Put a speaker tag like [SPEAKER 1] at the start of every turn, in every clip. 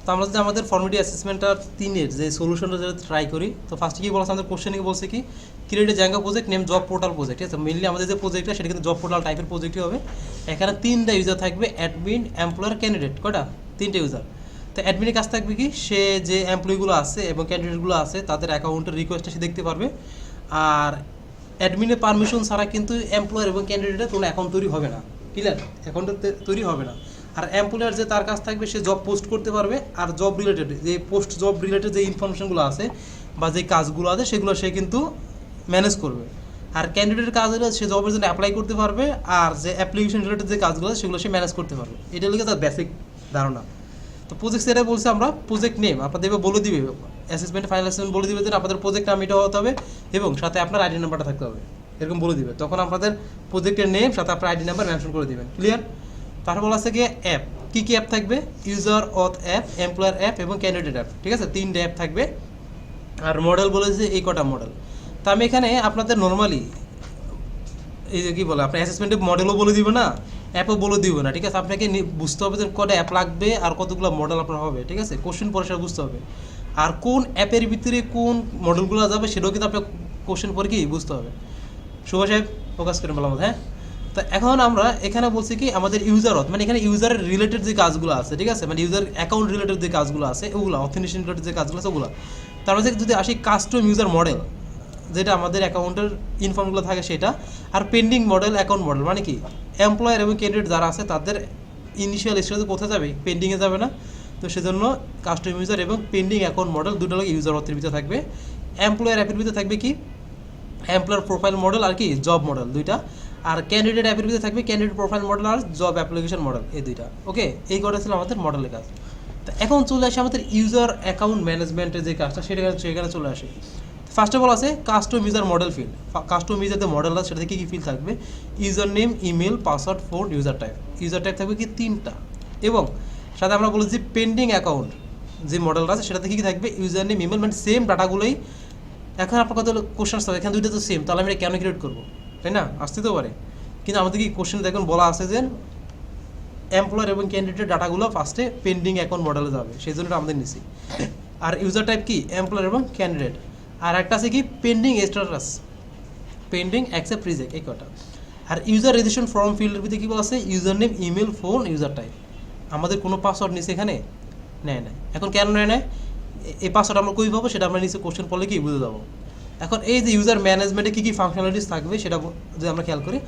[SPEAKER 1] তো আমরা যদি আমাদের ফর্মেটিভ অ্যাসেসমেন্টটার 3-এর যে সলিউশনটা যদি ট্রাই করি, তো ফার্স্টে কি বলছে আমাদের কোশ্চেনে বলছে কি create a Django project name job portal project, ঠিক আছে। মেইনলি আমাদের যে প্রজেক্টটা সেটা কিন্তু জব পোর্টাল টাইপের প্রজেক্টই হবে। এখানে 3টা ইউজার থাকবে, অ্যাডমিন, এমপ্লয়ার, ক্যান্ডিডেট। কয়টা? 3টে ইউজার। তো অ্যাডমিনের কাজ থাকবে কি, সে যে এমপ্লয়িগুলো আছে এবং ক্যান্ডিডেটগুলো আছে তাদের অ্যাকাউন্টের রিকোয়েস্টটা সে দেখতে পারবে। আর অ্যাডমিনের পারমিশন ছাড়া কিন্তু এমপ্লয়ার এবং ক্যান্ডিডেটের কোনো অ্যাকাউন্ট তৈরি হবে না। ক্লিয়ার? অ্যাকাউন্ট তৈরি হবে না। আর এমপ্লয়ার যে তার কাছ থাকবে সে জব পোস্ট করতে পারবে, আর জব রিলেটেড যে পোস্ট জব রিলেটেড যে ইনফরমেশনগুলো আছে বা যে কাজগুলো আছে সেগুলো সে কিন্তু ম্যানেজ করবে। আর ক্যান্ডিডেটের কাজ হলে সে জবের জন্য অ্যাপ্লাই করতে পারবে, আর যে অ্যাপ্লিকেশন রিলেটেড যে কাজগুলো আছে সেগুলো সে ম্যানেজ করতে পারবে। এটা হলো তার বেসিক ধারণা। তো প্রজেক্ট সেটা বলছে আমরা প্রজেক্ট নেম আপনাদের বলে দিবে, অ্যাসেসমেন্ট ফাইনাল অ্যাসেসমেন্ট বলে দিবে যে আপনাদের প্রজেক্ট নাম এটা হতে হবে এবং সাথে আপনার আইডি নাম্বারটা থাকতে হবে, এরকম বলে দিবে। তখন আপনাদের প্রজেক্টের নেম সাথে আপনার আইডি নাম্বার মেনশন করে দিবেন। ক্লিয়ার? তারপর বলা আছে কি অ্যাপ, কী কী অ্যাপ থাকবে, user auth app, employer app এবং ক্যান্ডিডেট অ্যাপ, ঠিক আছে। 3টে অ্যাপ থাকবে। আর মডেল বলেছে এই কটা মডেল। তা আমি এখানে আপনাদের নর্মালি এই যে কী বলে আপনার অ্যাসেসমেন্টের মডেলও বলে দিবে না, অ্যাপও বলে দিবে না, ঠিক আছে। আপনাকে বুঝতে হবে যে কটা অ্যাপ লাগবে আর কতগুলো মডেল আপনার হবে, ঠিক আছে। কোশ্চেন পরে সেটা বুঝতে হবে। আর কোন অ্যাপের ভিতরে কোন মডেলগুলো যাবে সেটাও কিন্তু আপনার কোশ্চেন পরে কি বুঝতে হবে। শুভ সাহেব ফোকাস করে বললাম, হ্যাঁ। তো এখন আমরা এখানে বলছি কি আমাদের ইউজার মানে এখানে ইউজারের রিলেটেড যে কাজগুলো আছে, ঠিক আছে, মানে ইউজার অ্যাকাউন্ট রিলেটেড যে কাজগুলো আছে ওগুলো, অথেন্টিকেশন রিলেটেড যে কাজগুলো আছে ওগুলো। তার মধ্যে যদি আসি কাস্টম ইউজার মডেল, যেটা আমাদের অ্যাকাউন্টের ইনফর্মগুলো থাকে সেটা। আর পেন্ডিং মডেল, অ্যাকাউন্ট মডেল মানে কি এমপ্লয়ার এবং ক্যান্ডিডেট যারা আছে তাদের ইনিশিয়াল স্টেজে কোথায় যাবে, পেন্ডিংয়ে যাবে না। তো সেজন্য কাস্টম ইউজার এবং পেন্ডিং অ্যাকাউন্ট মডেল দুটো লাগে ইউজার অথের ভিতরে থাকবে। এমপ্লয়ার অ্যাপের ভিতরে থাকবে কি এমপ্লয়ার প্রোফাইল মডেল আর কি জব মডেল, দুইটা। আর ক্যান্ডিডেট অ্যাপের ভিতরে থাকবে ক্যান্ডিডেট প্রোফাইল মডেল আর জব অ্যাপ্লিকেশন মডেল, এই দুইটা। ওকে, এই কটা ছিল আমাদের মডেলের কাজ। তো এখন চলে আসে আমাদের ইউজার অ্যাকাউন্ট ম্যানেজমেন্টের যে কাজটা সেখানে চলে আসে। ফার্স্ট অফ অল আছে custom user model field. Custom user যে মডেল আছে সেটাতে কী কী ফিল্ড থাকবে, user name, email, password, phone, user type. User type থাকবে কি 3টা, এবং সাথে আমরা বলেছি পেন্ডিং অ্যাকাউন্ট যে মডেলটা আছে সেটাতে কী কী থাকবে, ইউজার নেম, ইমেল, মানে সেম ডাটাগুলোই। এখন আপনার কত কোশ্চেন আসতে হবে, এখানে দুইটা তো সেম, তাহলে আমি এটা কেন ক্রিয়েট করবো, তাই না? আসতে তো পারে, কিন্তু আমাদের কি কোশ্চেন দেখুন বলা আছে যে এমপ্লয়ার এবং ক্যান্ডিডেটের ডাটাগুলো ফার্স্টে পেন্ডিং অ্যাকাউন্ট মডেলে যাবে, সেই জন্য আমাদের নিছি। আর ইউজার টাইপ কি এমপ্লয়ার এবং ক্যান্ডিডেট। আর একটা আছে কি pending status, pending accept reject, এই কটা। আর ইউজার রেজিস্ট্রেশন ফর্ম ফিল্ডের ভিতরে কী বলা আছে, user name, email, phone, user type. আমাদের কোনো পাসওয়ার্ড নিচে এখানে নেয় না। এখন কেন নেয় না, এই পাসওয়ার্ড আমরা কই পাবো সেটা আমরা নিচে কোশ্চেন পড়লে কি বুঝে যাবো। এখন এই যে ইউজার ম্যানেজমেন্টে কী কী ফাংশনালিটিস থাকবে সেটা যদি আমরা খেয়াল করি,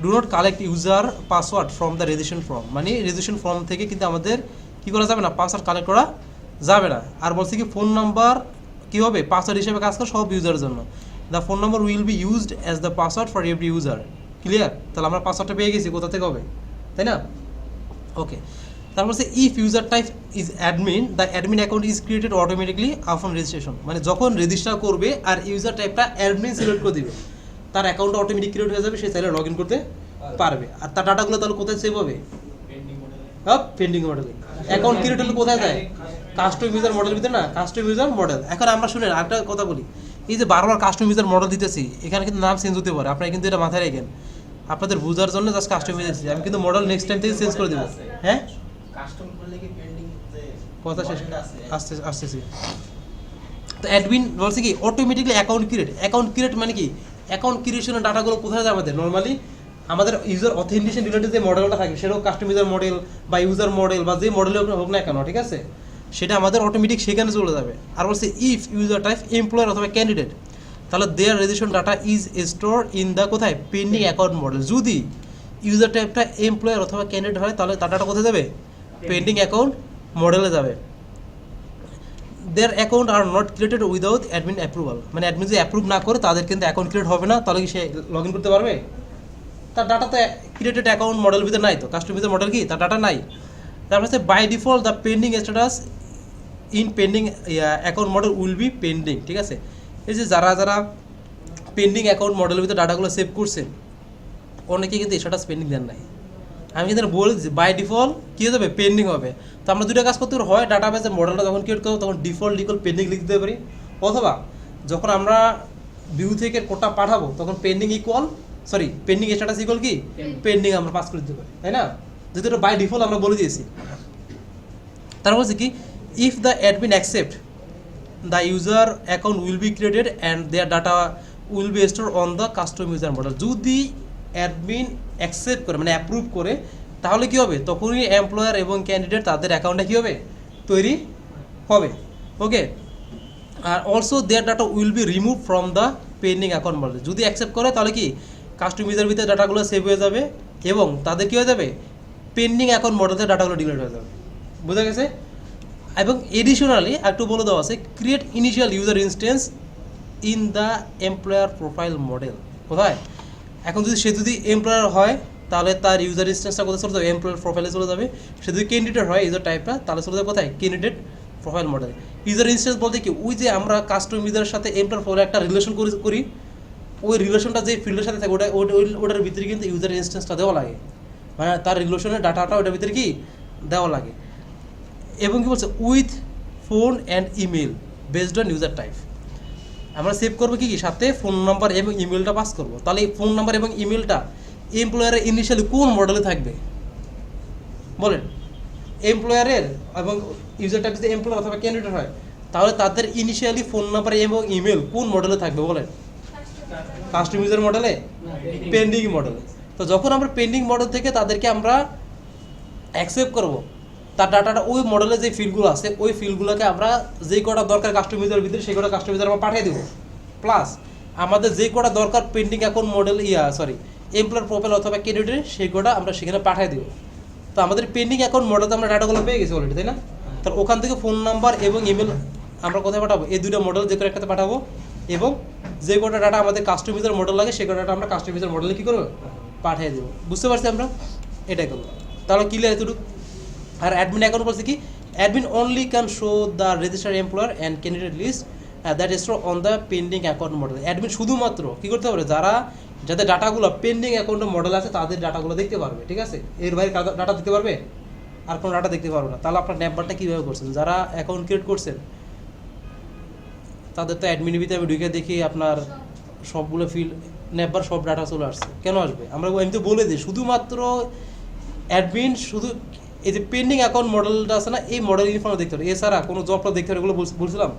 [SPEAKER 1] do not collect user password from the registration form, মানে রেজিস্ট্রেশন ফর্ম থেকে কিন্তু আমাদের কী করা যাবে না, পাসওয়ার্ড কালেক্ট করা যাবে না। আর বলছে কি ফোন নাম্বার কী হবে পাসওয়ার্ড হিসেবে কাজ করে সব ইউজারের জন্য। The phone number will be used as the password for every user. Clear? তাহলে আমরা পাসওয়ার্ডটা পেয়ে গেছি, কোথা থেকে হবে, তাই না? ওকে, তারপর হচ্ছে if user type is admin, the admin account is created automatically আপন রেজিস্ট্রেশন, মানে যখন রেজিস্টার করবে আর ইউজার টাইপটা অ্যাডমিন সিলেক্ট করে দিবে তার অ্যাকাউন্টটা অটোমেটিক ক্রিয়েট হয়ে যাবে, সে চাইলে লগ ইন করতে পারবে। আর তার ডাটাগুলো তাহলে কোথায় সেভ হবে, পেন্ডিং মডেলে। অ্যাকাউন্ট ক্রিয়েট হলে কোথায় যায়, কাস্টম ইউজার মডেল ভিতরে না, কাস্টম ইউজার মডেল। এখন আমরা শুনেন আরেকটা কথা বলি, এই যে বারবার কাস্টম ইউজার মডেল দিতেছি, এখানে কিন্তু নাম চেঞ্জ হতে পারে, আপনারা কিন্তু এটা মাথায় রাখেন। আপনাদের বোঝার জন্য জাস্ট কাস্টম ইউজার দিচ্ছি, আমি কিন্তু মডেল নেক্সট টাইম থেকে চেঞ্জ করে দেবো। হ্যাঁ, কথা শেষ আসতেছি। তো অ্যাডমিন বলছে কি অটোমেটিকলি অ্যাকাউন্ট ক্রিয়েট মানে কি অ্যাকাউন্ট ক্রিয়েশনের ডাটাগুলো কোথায় যায় আমাদের, নর্মালি আমাদের ইউজার অথেন্টিকেশন রিলেটেড যে মডেলটা থাকে সেটাও কাস্টম ইউজার মডেল বা ইউজার মডেল বা যে মডেল হোক না কেন, ঠিক আছে, সেটা আমাদের অটোমেটিক সেখানে চলে যাবে। আর বলছে ইফ ইউজার টাইপ এমপ্লয়ার অথবা ক্যান্ডিডেট, তাহলে their registration data is store in the কোথায়, পেন্ডিং অ্যাকাউন্ট মডেল। যদি ইউজার টাইপটা এমপ্লয়ার অথবা ক্যান্ডিডেট হয় তাহলে তার ডাটা কোথায় যাবে, পেন্ডিং অ্যাকাউন্ট মডেলে যাবে। Their account are not created without admin approval, মানে অ্যাডমিন যদি অ্যাপ্রুভ না করে তাদের কিন্তু অ্যাকাউন্ট ক্রিয়েট হবে না, তাহলে কি সে লগ ইন করতে পারবে, তার ডাটা তো ক্রিয়েটেড অ্যাকাউন্ট মডেল ভিতরে নাই, তো কাস্টম ইউজার মডেল কি তার ডাটা নাই। তারপর হচ্ছে by default the pending status in pending account model will be pending, ঠিক আছে। এই যে যারা যারা পেন্ডিং অ্যাকাউন্ট মডেলের ভিতরে ডাটাগুলো সেভ করছেন অনেকে কিন্তু স্ট্যাটাস পেন্ডিং দেন নাই। আমি কিন্তু বলেছি বাই ডিফল্ট কী হয়ে যাবে, পেন্ডিং হবে। তো আমরা দুটো কাজ করতে হয়, ডাটাবেসের মডেলটা যখন ক্রিয়েট করবো তখন ডিফল্ট ইকুয়াল পেন্ডিং লিখে দিতে পারি, অথবা যখন আমরা ভিউ থেকে কোডটা পাঠাবো তখন পেন্ডিং স্ট্যাটাস ইকুয়াল কি পেন্ডিং আমরা পাস করে দিতে পারি, তাই না, যেহেতু এটা বাই ডিফল্ট আমরা বলে দিয়েছি। তারপর হচ্ছে কি if the admin accept, the user account will be created and their data will be stored on the custom user model. যদি অ্যাডমিন অ্যাকসেপ্ট করে মানে অ্যাপ্রুভ করে তাহলে কি হবে, তখনই এমপ্লয়ার এবং ক্যান্ডিডেট তাদের অ্যাকাউন্টে কি হবে, তৈরি হবে। ওকে, আর also their data will be remove from the pending account model. যদি অ্যাকসেপ্ট করে তাহলে কি কাস্টম ইউজার ভিতরে ডাটাগুলো সেভ হয়ে যাবে এবং তাদের কী হয়ে যাবে, পেন্ডিং অ্যাকাউন্ট মডেল থেকে ডাটাগুলো ডিলিট হয়ে যাবে। বুঝা গেছে? এবং এডিশনালি একটু বলে দেওয়া আছে, create initial user instance in the employer profile model. কোথায়? এখন যদি সে যদি এমপ্লয়ার হয় তাহলে তার ইউজার ইনস্টেন্সটা কোথায় চলে যাবে, এমপ্লয়ার প্রোফাইলে চলে যাবে। সে যদি ক্যান্ডিডেট হয় ইউজার টাইপটা তাহলে চলে যাবে কোথায়, candidate profile model. User instance বলতে কি, ওই যে আমরা কাস্টম ইউজারের সাথে এমপ্লয়ার প্রোফাইলে একটা রিলেশন করি, ওই রিলেশনটা যে ফিল্ডের সাথে থাকে ওটার ভিতরে কিন্তু ইউজার ইনস্টেন্সটা দেওয়া লাগে, মানে তার রিলেশনের ডাটাটা ওটার ভিতরে কি দেওয়া লাগে। এবং কি বলছে, with phone and email based on user type. আমরা সেভ করবো কি সাথে ফোন নাম্বার এবং ইমেলটা পাস করবো। তাহলে এই ফোন নাম্বার এবং ইমেলটা এমপ্লয়ারের ইনিশিয়ালি কোন মডেলে থাকবে বলেন, এমপ্লয়ারের এবং ইউজার টাইপ যদি এমপ্লয়ার অথবা ক্যান্ডিডেট হয় তাহলে তাদের ইনিশিয়ালি ফোন নাম্বার এবং ইমেল কোন মডেলে থাকবে বলেন, কাস্টম ইউজার মডেলে, পেন্ডিং মডেলে। তো যখন আমরা পেন্ডিং মডেল থেকে তাদেরকে আমরা অ্যাকসেপ্ট করব, তার ডাটাটা ওই মডেলে যে ফিল্ডগুলো আছে ওই ফিল্ডগুলোকে আমরা যেই কটা দরকার কাস্টম ইউজার ভিতরে সেই কটা কাস্টম ইউজার আমরা পাঠিয়ে দেবো। প্লাস আমাদের যেই কটা দরকার pending account model employer profile অথবা ক্যান্ডিডেট সেই কটা আমরা সেখানে পাঠিয়ে দেবো। তো আমাদের পেন্ডিং অ্যাকাউন্ট মডেলে আমরা ডাটাগুলো পেয়ে গেছি অলরেডি, তাই না? তাহলে ওখান থেকে ফোন নাম্বার এবং ইমেল আমরা কোথায় পাঠাবো, এই দুটো মডেল যে কোনো একটাতে পাঠাবো। এবং যে কটা ডাটা আমাদের কাস্টম ইউজার মডেল লাগে সেই কটা ডাটা আমরা কাস্টম ইউজার মডেলে কী করবো, পাঠিয়ে দেবো। বুঝতে পারছি আমরা? এটাই করবো। তাহলে ক্লিয়ার এতটুকু। আর অ্যাডমিন অ্যাকাউন্ট বলছে কি, admin only can show the registered employer and candidate list that store on the pending account model. Admin শুধুমাত্র কী করতে পারে, যাদের ডাটাগুলো পেন্ডিং অ্যাকাউন্টের মডেল আছে তাদের ডাটাগুলো দেখতে পারবে। ঠিক আছে, এর বাইরে ডাটা দেখতে পারবে, আর কোনো ডাটা দেখতে পারবে না। তাহলে আপনার ন্যাম্বারটা কীভাবে করছেন, যারা অ্যাকাউন্ট ক্রিয়েট করছেন তাদের তো অ্যাডমিনের ভিতরে আমি ঢুকে দেখি আপনার সবগুলো ন্যাম্বার সব ডাটা চলে আসছে। কেন আসবে, আমরা আমি তো বলে দিই শুধুমাত্র অ্যাডমিন শুধু এই যে পেন্ডিং অ্যাকাউন্ট মডেলটা আছে না, এই মডেল ইনফর্ম দেখতে হবে, এছাড়া কোনো জবটা দেখতে হবে, এগুলো বলছিলাম।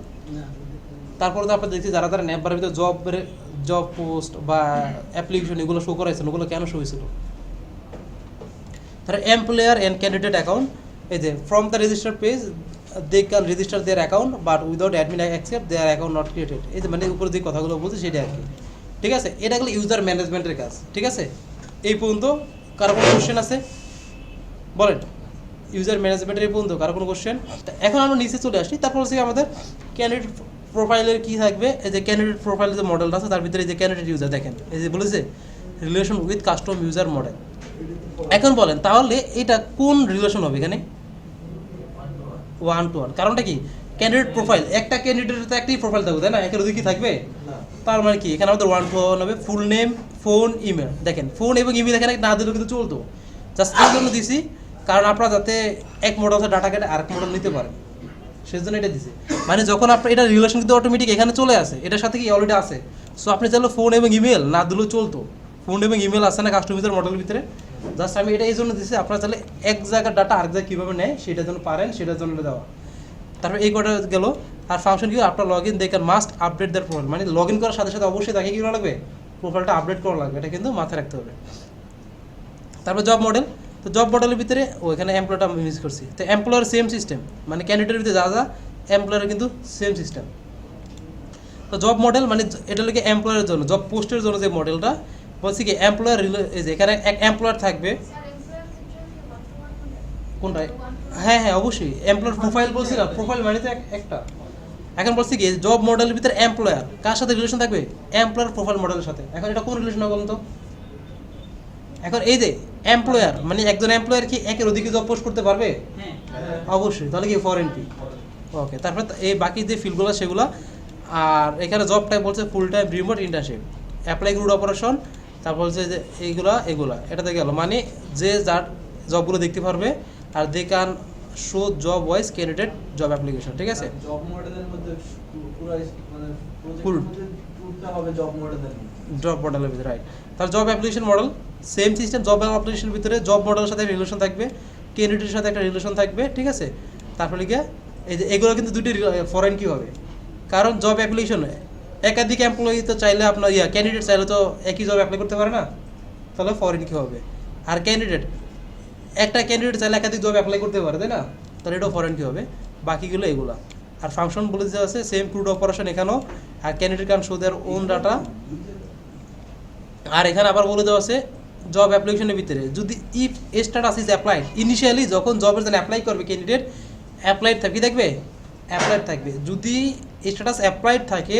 [SPEAKER 1] তারপরে তো আপনারা দেখছি যারা ন্যাম্বারের ভিতরে জব পোস্ট বা অ্যাপ্লিকেশন এগুলো শো করাইছেন, ওগুলো কেন শো হয়েছিল। তারা এমপ্লয়ার অ্যান্ড ক্যান্ডিডেট অ্যাকাউন্ট, এই যে from the register page they can register their account but without admin accept their account not created. এই যে মানে উপরে যে কথাগুলো বলছে সেটা আর কি। ঠিক আছে, এটা গেলো ইউজার ম্যানেজমেন্টের কাজ। ঠিক আছে, এই পর্যন্ত কারো কোনো কোশ্চেন আছে বলেন, ইউজার ম্যানেজমেন্টের এই পর্যন্ত কারো কোনো কোশ্চেন? এখন আমরা নিচে চলে আসি। তারপর হচ্ছে আমাদের ক্যান্ডিডেট প্রোফাইলের কী থাকবে, এই যে ক্যান্ডিডেট প্রোফাইলের যে মডেলটা আছে তার ভিতরে এই যে ক্যান্ডিডেট ইউজার দেখেন, এই যে বলেছে relation with custom user model. এখন বলেন তাহলে এটা কোন রিলেশন হবে এখানে, 1-to-1। কারণটা কি, ক্যান্ডিডেট প্রোফাইল, একটা ক্যান্ডিডেটের তো একটাই প্রোফাইল থাকবে তাই না, একের অধিক কি থাকবে। তার মানে কি এখানে আমাদের 1-to-1 হবে, ফুল নেম, ফোন, ইমেল। দেখেন ফোন এবং ইমেল এখানে না দিলেও কিন্তু চলতো, জাস্ট এই জন্য দিছি কারণ আপনারা যাতে এক মডেল ডাটা কেটে আরেক মডেল নিতে পারেন, সেজন্য এটা দিছে। মানে যখন আপনার এটা রিলেশন কিন্তু অটোমেটিক এখানে চলে আসে, এটার সাথে কি অলরেডি আছে। সো আপনি চাইলে ফোন এবং ইমেল না দিলেও চলতো, ফোন এবং ইমেল আছে না কাস্টমাইজার মডেলের ভিতরে। জাস্ট আমি এটা এই জন্য দিচ্ছি আপনারা চাইলে এক জায়গার ডাটা আরেক জায়গায় কীভাবে নেয় সেটার জন্য পারেন, সেটার জন্য দেওয়া। তারপর এই কটা গেল। আর ফাংশন কি, আপনার log in they can must update their profile, মানে লগ ইন করার সাথে সাথে অবশ্যই তাকে কী করা লাগবে, প্রোফাইলটা আপডেট করা লাগবে, এটা কিন্তু মাথায় রাখতে হবে। তারপর জব মডেল, তো জব মডেলের ভিতরে ওইখানে এমপ্লয়টা আমি মিস করছি। তো এমপ্লয়ার সেম সিস্টেম, মানে ক্যান্ডিডেটের ভিতরে যা এমপ্লয়ারের কিন্তু সেম সিস্টেম। তো জব মডেল মানে এটা হলো কি এমপ্লয়ারের জন্য, জব পোস্টের জন্য যে মডেলটা বলছি কি এমপ্লয়ার এই যে এখানে এক এমপ্লয়ার থাকবে কোনটায়, হ্যাঁ অবশ্যই এমপ্লয়ার প্রোফাইল বলছি না, প্রোফাইল মানে তো একটা। এখন বলছি কি জব মডেলের ভিতরে এমপ্লয়ার কার সাথে রিলেশন থাকবে, এমপ্লয়ার প্রোফাইল মডেলের সাথে। এখন এটা কোন রিলেশন হবে বলুন তো। এখন এই যে এমপ্লয়ার মানে একজন এমপ্লয়ার কি একের অধিক জব পোস্ট করতে পারবে, অবশ্যই, তাহলে কি ফরেন কি। ওকে, তারপরে এই বাকি যে ফিল্ডগুলো সেগুলো। আর এখানে জব টাইপ বলছে full time remote internship, apply route operation, তারপর হচ্ছে যে এগুলা এটাতে গেল, মানে যে যার জবগুলো দেখতে পারবে। আর they can show job wise candidate job application. ঠিক আছে,
[SPEAKER 2] জব মডেলের মধ্যে পুরো মানে
[SPEAKER 1] ফুল
[SPEAKER 2] টুলটা হবে জব মডেলের,
[SPEAKER 1] জব মডেলের ভিতরে, রাইট। তাহলে job application model same system, job অ্যাপ্লিকেশনের ভিতরে জব মডেলের সাথে রিলেশন থাকবে, ক্যান্ডিডেটের সাথে একটা রিলেশন থাকবে। ঠিক আছে, তারপরে গিয়ে এই যে এগুলো কিন্তু দুটি ফরেন কি হবে, কারণ জব অ্যাপ্লিকেশন একাধিক এমপ্লয়ি তো চাইলে আপনার ক্যান্ডিডেট চাইলে তো একই জব অ্যাপ্লাই করতে পারে না, তাহলে ফরেন কি হবে। আর ক্যান্ডিডেট একটা ক্যান্ডিডেট চাইলে একাধিক জব অ্যাপ্লাই করতে পারে, তাই না, তাহলে এটাও ফরেন কি হবে। বাকিগুলো এগুলা। আর ফাংশন বলে দেওয়া আছে সেম ক্রুড অপারেশন এখানেও। আর candidate can show their own data. আর এখানে আবার বলে দেওয়া আছে জব অ্যাপ্লিকেশনের ভিতরে যদি if status is applied, initially যখন জবের জন্য অ্যাপ্লাই করবে ক্যান্ডিডেট, অ্যাপ্লাইড থাকবে, দেখবে অ্যাপ্লাইড থাকবে, যদি স্ট্যাটাস অ্যাপ্লাইড থাকে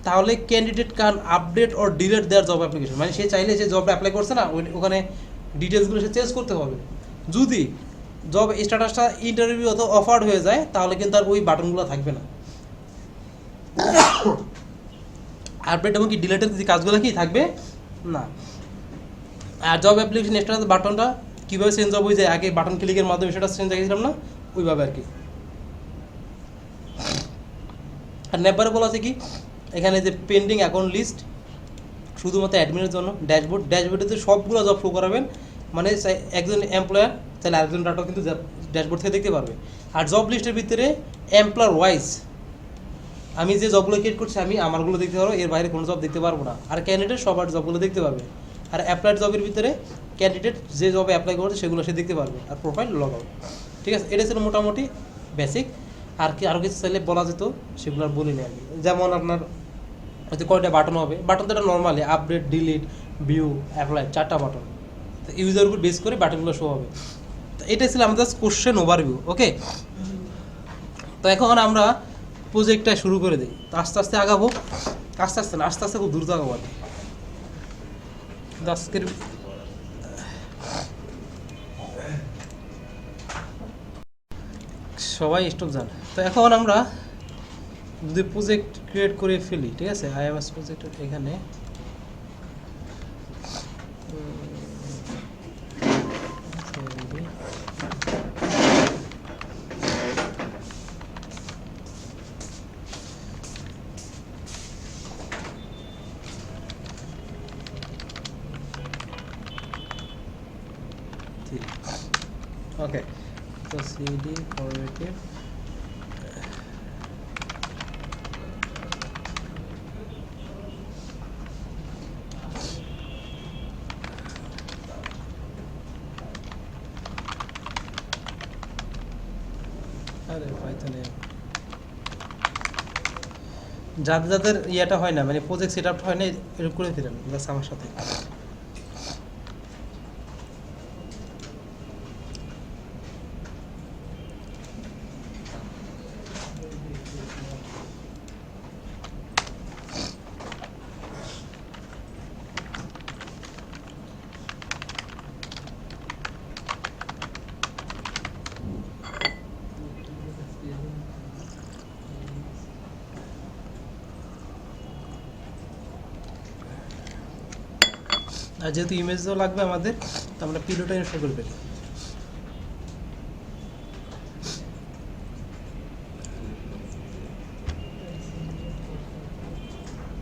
[SPEAKER 1] তাহলে ক্যান্ডিডেট কান update or delete there job application, মানে সে চাইলে যে জবটা অ্যাপ্লাই করছে না ওখানে ডিটেলসগুলো সে চেঞ্জ করতে হবে। যদি জব স্ট্যাটাসটা ইন্টারভিউ অথবা অফার্ড হয়ে যায় তাহলে কিন্তু আর ওই বাটনগুলো থাকবে না। আপডেট এবং কি ডিলেটের যে কাজগুলো কি থাকবে না। আর জব অ্যাপ্লিকেশন স্ট্যাটাস বাটনটা কীভাবে চেঞ্জ হবে, ওই যে আগে বাটন ক্লিকের মাধ্যমে সেটা চেঞ্জ দেখেছিলাম না, ওইভাবে আর কি। আর নেবারে বলা আছে কি এখানে যে পেন্ডিং অ্যাকাউন্ট লিস্ট শুধুমাত্র অ্যাডমিনের জন্য। ড্যাশবোর্ডে সবগুলো জব শো করাবেন, মানে একজন এমপ্লয়ার তাহলে আরেকজন ডাটাও কিন্তু ড্যাশবোর্ড থেকে দেখতে পারবে। আর জব লিস্টের ভিতরে এমপ্লয়ার ওয়াইজ আমি যে জবগুলো ক্রিয়েট করছি আমি আমারগুলো দেখতে পারবো, এর বাইরে কোনো জব দেখতে পারবো না। আর ক্যান্ডিডেট সবার জবগুলো দেখতে পারবে। আর অ্যাপ্লাইড জবের ভিতরে ক্যান্ডিডেট যে জবে অ্যাপ্লাই করছে সেগুলো সে দেখতে পারবে। আর প্রোফাইল লগ আউট, ঠিক আছে। এটা ছিল মোটামুটি বেসিক। আর কি আরও কিছু চাইলে বলা যেত সেগুলো আর বলিনি আমি। যেমন আপনার হয়তো কয়টা বাটন হবে, বাটন তো এটা normally update, delete, view, apply, 4টা বাটন। তো ইউজার উপর বেস করে বাটনগুলো শো হবে। তো এটাই ছিল আমাদের কোশ্চেন ওভারভিউ, ওকে। তো এখন আমরা প্রজেক্টটা শুরু করে দিই। তো আস্তে আস্তে আগাবো, আস্তে আস্তে খুব দ্রুত আগাবো আর কি। আজকের সবাই স্টপ যান। তো এখন আমরা যদি প্রজেক্ট ক্রিয়েট করে ফেলি, ঠিক আছে, আইএমএস প্রজেক্ট এখানে ওকে। তো সিডি ফরম্যাটে আরে পাইথনে যাদের যাদের ইয়েটা হয় না, মানে প্রজেক্ট সেট আপ হয় না, এরকম করে দিলেন বাস আমার সাথে। আর যেহেতু ইমেজও লাগবে আমাদের, তো আমরা পিলোটা ইনস্টল করে ফেলি।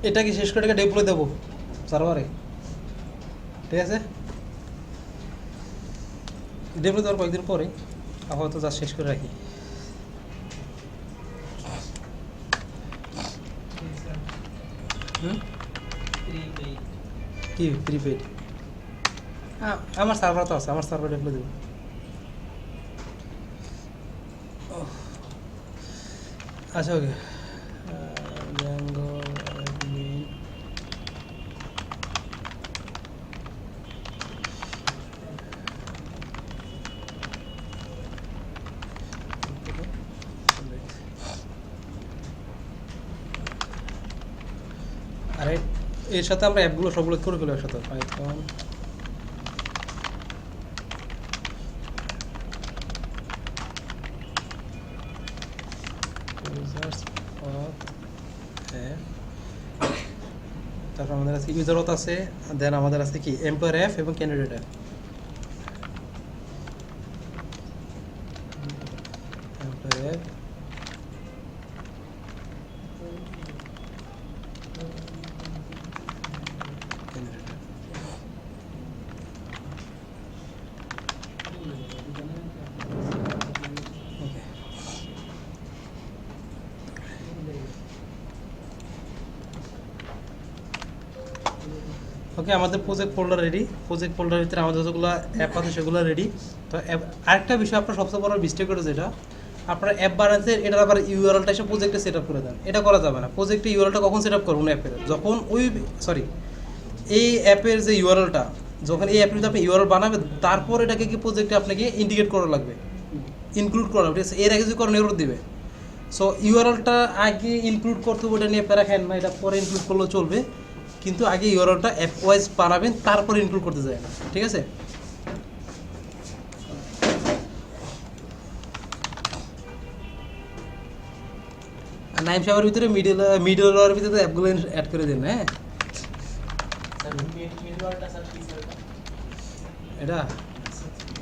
[SPEAKER 1] এটা কি শেষ করে ডিপ্লয় দেবো সার্ভারে, ঠিক আছে। ডিপ্লয় দেওয়ার কয়েকদিন পরে আপাতত যা শেষ করে রাখি। কি প্রিপেড? আমার সার্ভার তো আছে, আমার সার্ভার ডিপ্লয় দেবো। আচ্ছা ওকে। জ্যাঙ্গো অ্যাডমিন আরে এর সাথে আমরা অ্যাপগুলো সবগুলো করে ফেলো একসাথে। পাইথন তারপর আমাদের আছে ইউজার অথ আছে, দেন আমাদের আছে কি এমপ্লয়ার অ্যাপ এবং ক্যান্ডিডেট অ্যাপ। এমপ্লয়ার অ্যাপ ওকে, আমাদের প্রজেক্ট ফোল্ডার রেডি। প্রজেক্ট ফোল্ডারের ভিতরে আমাদের যতগুলো অ্যাপ আছে সেগুলো রেডি। তো আরেকটা বিষয় আপনার সবচেয়ে বড় মিস্টেক করে যেটা, আপনার অ্যাপ বানাতে এটার আবার ইউআরএলটা এসে প্রজেক্টে সেট আপ করে দেন। এটা করা যাবে না। প্রজেক্টে ইউআরএলটা কখন সেট আপ করুন? অ্যাপের যখন এই অ্যাপের যে ইউআরএলটা, যখন এই অ্যাপের আপনি ইউআরএল বানাবেন, তারপর এটাকে কি প্রজেক্টে আপনাকে ইন্ডিকেট করা লাগবে, ইনক্লুড করা লাগবে। ঠিক আছে, এর আগে যদি করেন এরর দিবে। সো ইউআরএলটা আগে ইনক্লুড করতে হবে, ওটা নিয়ে প্যারা খান না, এটা পরে ইনক্লুড করলেও চলবে, কিন্তু আগে ইউআরএলটা অ্যাপ ওয়াইজ বানাবেন, তারপরে ইনক্লুড করতে যায় না। ঠিক আছে, নাইম সাহেবের ভিতরে মিডল ভিতরে অ্যাপগুলো অ্যাড করে দিন। হ্যাঁ, এটা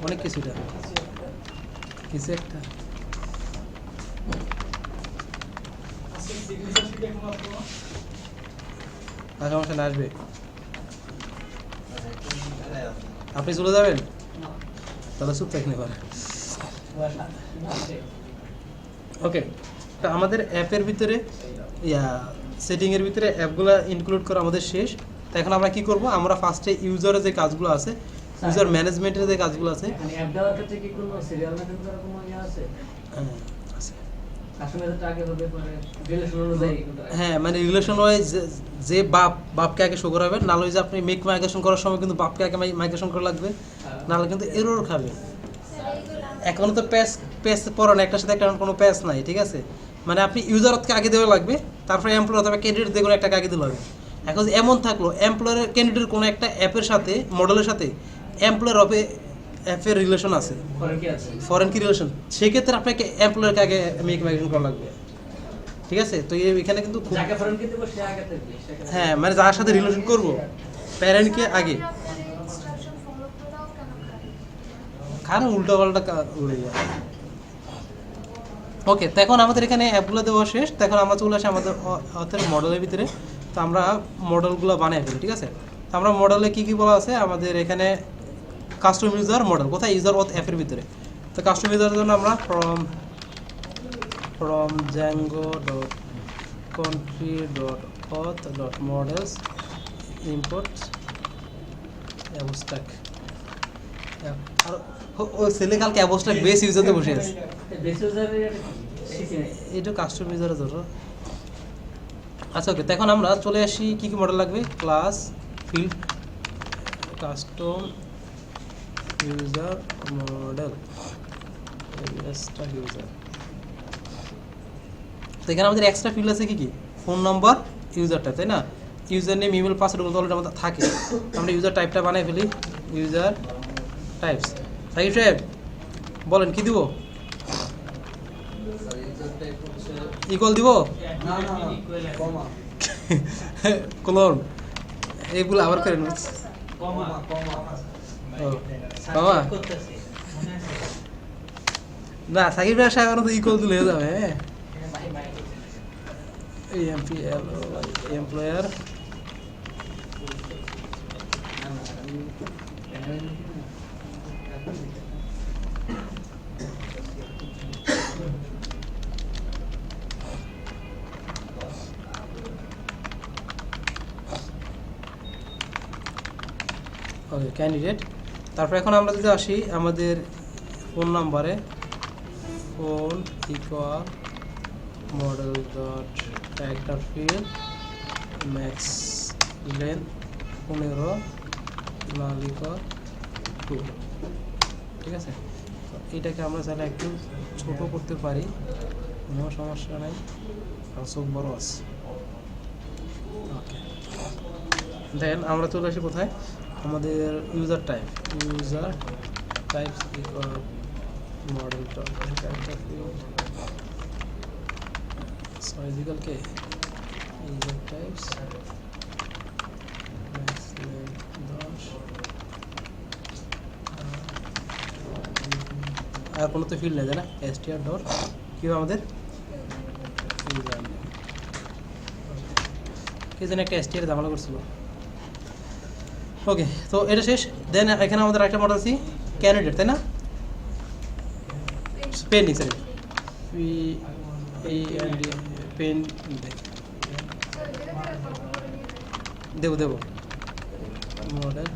[SPEAKER 1] অনেক কিছু, এটা কিছু একটা সমস্যা না, আসবে। আপনি চলে যাবেন, তাহলে চুপ থাকলে পারে। ওকে, তো আমাদের অ্যাপের ভিতরে সেটিংয়ের ভিতরে অ্যাপগুলো ইনক্লুড করা আমাদের শেষ। তো এখন আমরা কি করব? আমরা ফার্স্টে ইউজারের যে কাজগুলো আছে, ইউজার ম্যানেজমেন্টের যে কাজগুলো আছে,
[SPEAKER 3] অ্যাপ দেওয়ার ক্ষেত্রে কি কোনো সিরিয়াল মেনটেন করার কোনো ইয়ে আছে?
[SPEAKER 1] হ্যাঁ আছে।
[SPEAKER 3] কাস্টমারদের আগে হবে মানে রিলেশন অনুযায়ী।
[SPEAKER 1] হ্যাঁ, মানে রিলেশন ওয়াইজ যে বাপকে আগে শো করাবেন, নাহলে যে আপনি মেক মাইগ্রেশন করার সময় কিন্তু বাপকে আগে মাইগ্রেশন করা লাগবে, নাহলে কিন্তু এরর খাবে। এখনো তো প্যাচ পড়ানো, একটার সাথে একটা কোনো প্যাচ নাই। ঠিক আছে, মানে আপনি ইউজারকে আগে দেওয়া লাগবে, তারপরে এমপ্লয়ার অথবা ক্যান্ডিডেট দিয়ে কোনো একটাকে আগে দিতে হবে। এখন এমন থাকলো এমপ্লয়ারের ক্যান্ডিডেট কোনো একটা অ্যাপের সাথে, মডেলের সাথে এমপ্লয়ার অ্যাপের রিলেশন আছে, ফরেন কি রিলেশন, সেক্ষেত্রে আপনাকে এমপ্লয়ারকে আগে মেক মাইগ্রেশন করা লাগবে। ঠিক আছে, তো এখানে কিন্তু হ্যাঁ, মানে যার সাথে রিলেশন করবো প্যারেন্টকে আগে, কারণ উল্টো পাল্টা উড়ে যায়। ওকে, তো এখন আমাদের এখানে অ্যাপগুলো দেওয়া শেষ। তখন আমরা চলে আসি আমাদের মডেলের ভিতরে। তো আমরা মডেলগুলো বানাই ফেলি। ঠিক আছে, তো আমরা মডেলে কী কী বলা আছে আমাদের এখানে, কাস্টম ইউজার মডেল কোথায়, ইউজার অথ অ্যাপের ভিতরে। তো কাস্টম ইউজারের জন্য আমরা from Django dot contrib dot auth dot models import abstract. আর ওই ছেলে কালকে অ্যাবস্ট্রাক্ট বেস ইউজারতে বসে আছে, এটা কাস্টম ইউজারের জন্য। আচ্ছা, ওকে, তখন আমরা চলে আসি কী কী মডেল লাগবে, class, field, custom user model, extra user. তো এখানে আমাদের এক্সট্রা ফিল্ড আছে কি কি, ফোন নাম্বার, ইউজারটা, তাই না? User name, email, password already আমাদের থাকে। আমরা ইউজার টাইপটা বানাই ফেলি, ইউজার টাইপস। সাকিব সাহেব বলেন কি দিব, ইকুয়াল দিব, কোলন, এইগুলো আবার করেন, না সাকিব সাহেব তো ইকুয়াল দিলে হয়ে যাবে। হ্যাঁ, এমপ্লয়ার ওকে, ক্যান্ডিডেট। তারপর এখন আমরা যদি আসি আমাদের ফোন নাম্বারে, phone equal model dot character field max length 15, নালিকা 2। ঠিক আছে, তো এইটাকে আমরা চাইলে একটু ছোটো করতে পারি, কোনো সমস্যা নেই, আর চোখ বড় আছে। ওকে, দেন আমরা চলে আসি কোথায়, আমাদের user type equal model dot character field সাইজিক্যাল কে ইউজার টাইপস ম্যাক্স লেন্থ 10। আর কোনো তো ফিল্ড নেই, তাই না? str ডট কি আমাদের ইউজার নেম, কি যেন একটা str ঝামেলা করছিল। ওকে, তো এটা শেষ। দেন এখানে আমাদের একটা মডেল আছে ক্যান্ডিডেট, তাই না? পেন্ডিং, সরি, দেবো মডেল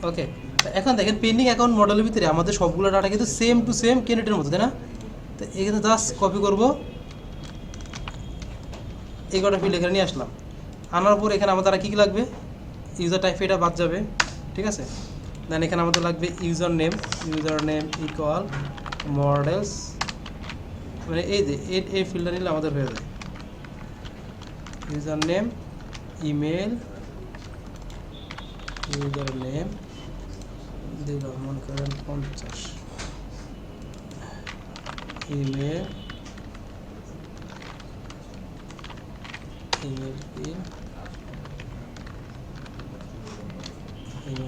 [SPEAKER 1] ওকে। এখন দেখেন পেন্ডিং অ্যাকাউন্ট মডেলের ভিতরে আমাদের সবগুলো ডাটা কিন্তু সেম টু সেম ক্যান্ডিডেটের মতো, তাই না? তো এখানে জাস্ট কপি করব, এই কটা ফিল্ড এখানে নিয়ে আসলাম। আনার পর এখানে আমাদের আর কী কী লাগবে, ইউজার টাইপ এটা বাদ যাবে, ঠিক আছে। দেন এখানে আমাদের লাগবে ইউজার নেম ইকুয়াল মডেলস, মানে এই যে এই ফিল্ডটা নিলে আমাদের হয়ে যায় user name email, user name দিলাম মনে করেন 50, ইমেল পিন,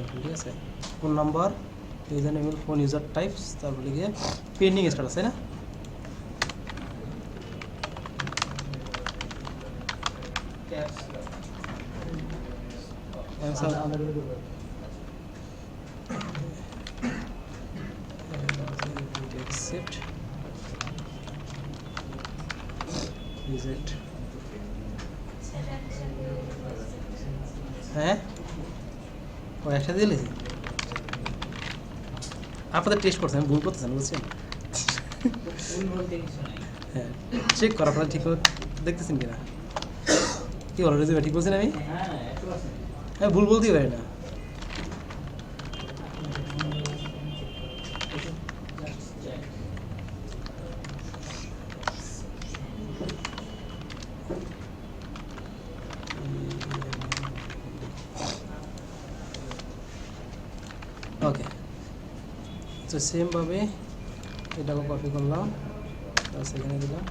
[SPEAKER 1] ঠিক আছে। Phone number, user name, phone, user types, তারপরে গিয়ে পেন্ডিং স্ট্যাটাস, তাই না? accept reject, হ্যাঁ ও একসাথে দিলে আপনাদের টেস্ট করছেন, ভুল করতেছেন, বুঝছেন? হ্যাঁ চেক করা আপনারা ঠিক দেখতেছেন কিনা, কি বলো রেজিমে ঠিক বলছেন? আমি হ্যাঁ ভুল বলতেই পারি না। ওকে, তো সেমভাবে এটা কপি করলাম, সেখানে দিলাম।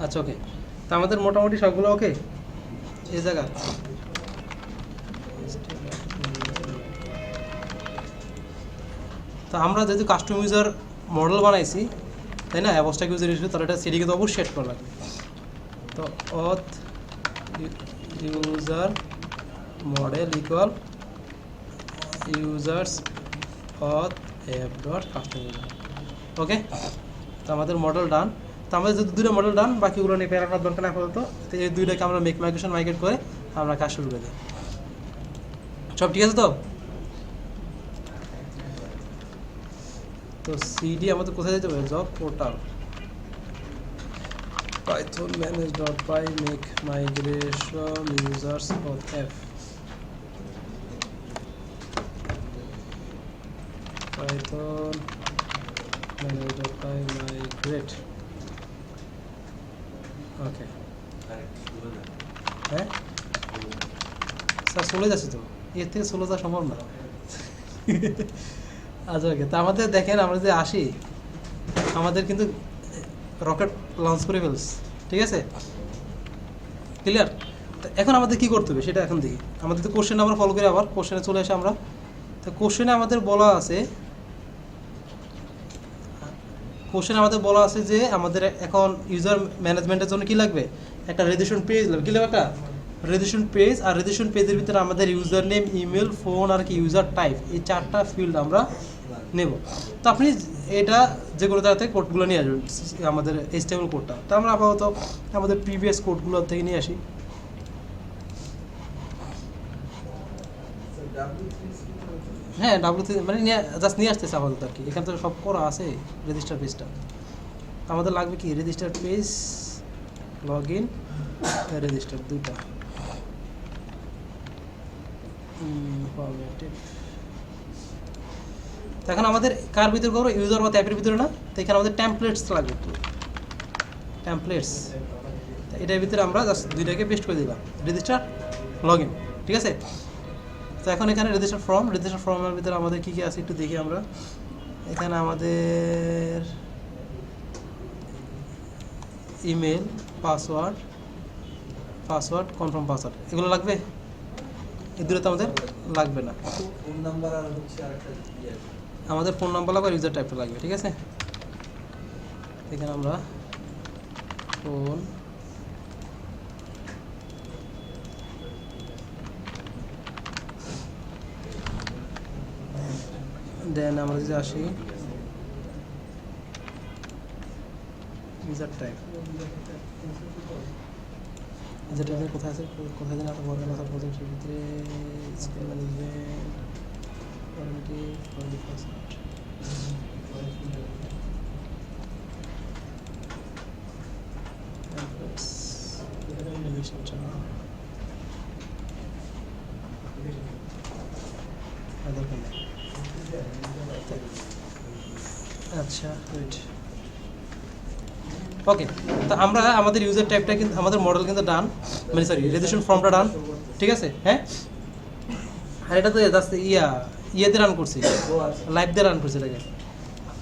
[SPEAKER 1] আচ্ছা ওকে, তো আমাদের মোটামুটি সবগুলো ওকে এই জায়গা। তো আমরা যেহেতু কাস্টম ইউজার মডেল বানাইছি, তাই না, অ্যাবস্ট্রাক্ট ইউজার ইস্যু, তাহলে এটা সেটিকে তো অবশ্যই সেট করা লাগবে। তো auth user model equal users auth app dot custom user. Okay, তো আমাদের মডেল ডান। তো আমাদের যদি দুটো মডেল ডান, বাকিগুলো নিয়ে প্যারাগ্রাফ দরকার না আপাতত। তো এই দুইটাকে আমরা মাইগ্রেশন মাইগ্রেট করে আমরা কাজ শুরু করে দিই। সব ঠিক আছে তো? তো সিডি আমাদের কোথায় যেতে হবে? Job portal, python manage dot py make migration users of app, python manage dot py migrate. Okay, হ্যাঁ স্যার চলে যাচ্ছে তো, এর থেকে চলে যাওয়া সম্ভব না। আচ্ছা ওকে, তা আমাদের দেখেন আমরা যদি আসি, আমাদের কিন্তু রকেট লঞ্চ করে ফেলস, ঠিক আছে, ক্লিয়ার। তো এখন আমাদের কি করতে হবে সেটা এখন দেখি। আমাদের তো কোশ্চেন আমরা ফলো করি, আবার কোশ্চেনে চলে আসে আমরা। তো কোশ্চেনে আমাদের বলা আছে যে আমাদের এখন ইউজার ম্যানেজমেন্টের জন্য কি লাগবে, একটা রেজিস্ট্রেশন পেজ লাগবে। কি লাগবে? একটা রেজিস্ট্রেশন পেজ। আর রেজিস্ট্রেশন পেজের ভিতরে আমাদের ইউজার নেম, ইমেল, ফোন আর কি ইউজার টাইপ, এই 4টা ফিল্ড আমরা নেব। তো আপনি এটা যেগুলো তাতে কোডগুলো নিয়ে আসবেন, আমাদের HTML কোডটা। তো আমরা আপাতত আমাদের প্রিভিয়াস কোডগুলো থেকে নিয়ে আসি। হ্যাঁ W3 মানে জাস্ট নিয়ে আসতেছে আপাতত আর কি, এখানে তো সব করা আছে রেজিস্টার পেজটা। আমাদের লাগবে কি, register page, log in, register, দুইটা ফরম্যাটেড। তো এখন আমাদের কার ভিতরে করবো, ইউজার বা অ্যাপের ভিতরে না। তো এখানে আমাদের টেমপ্লেটস লাগবে, টেমপ্লেটস। এটার ভিতরে আমরা জাস্ট দুইটাকে পেস্ট করে দিলাম, রেজিস্টার, লগ ইন, ঠিক আছে। তো এখন এখানে রেজিস্টার ফর্মের ভিতরে আমাদের কী কী আছে একটু দেখি আমরা। এখানে আমাদের ইমেল, পাসওয়ার্ড, কনফার্ম পাসওয়ার্ড, এগুলো লাগবে। এই দুটো তো আমাদের লাগবে না।
[SPEAKER 2] ফোন নাম্বার আর হচ্ছে আরেকটা ইয়ে
[SPEAKER 1] আমাদের ফোন নাম্বার লাগবে আর ইউজার টাইপটা লাগবে, ঠিক আছে। এখানে আমরা ফোন দেন আমরা যদি আসি ইউজার টাইপ, ইউজার টাইপের কোথায় আছে, কোথায় যেন একটা বড় কথা প্রজেক্ট ভিতরে school management warranty for first আচ্ছা ওয়েট, ওকে। তো আমরা আমাদের ইউজার টাইপটা কিন্তু আমাদের মডেল কিন্তু ডান, মানে সরি রেজিস্ট্রেশন ফর্মটা ডান, ঠিক আছে। হ্যাঁ, আর এটা তো জাস্ট ইয়েতে রান করছি, লাইভ দিয়ে রান করছি এটাকে।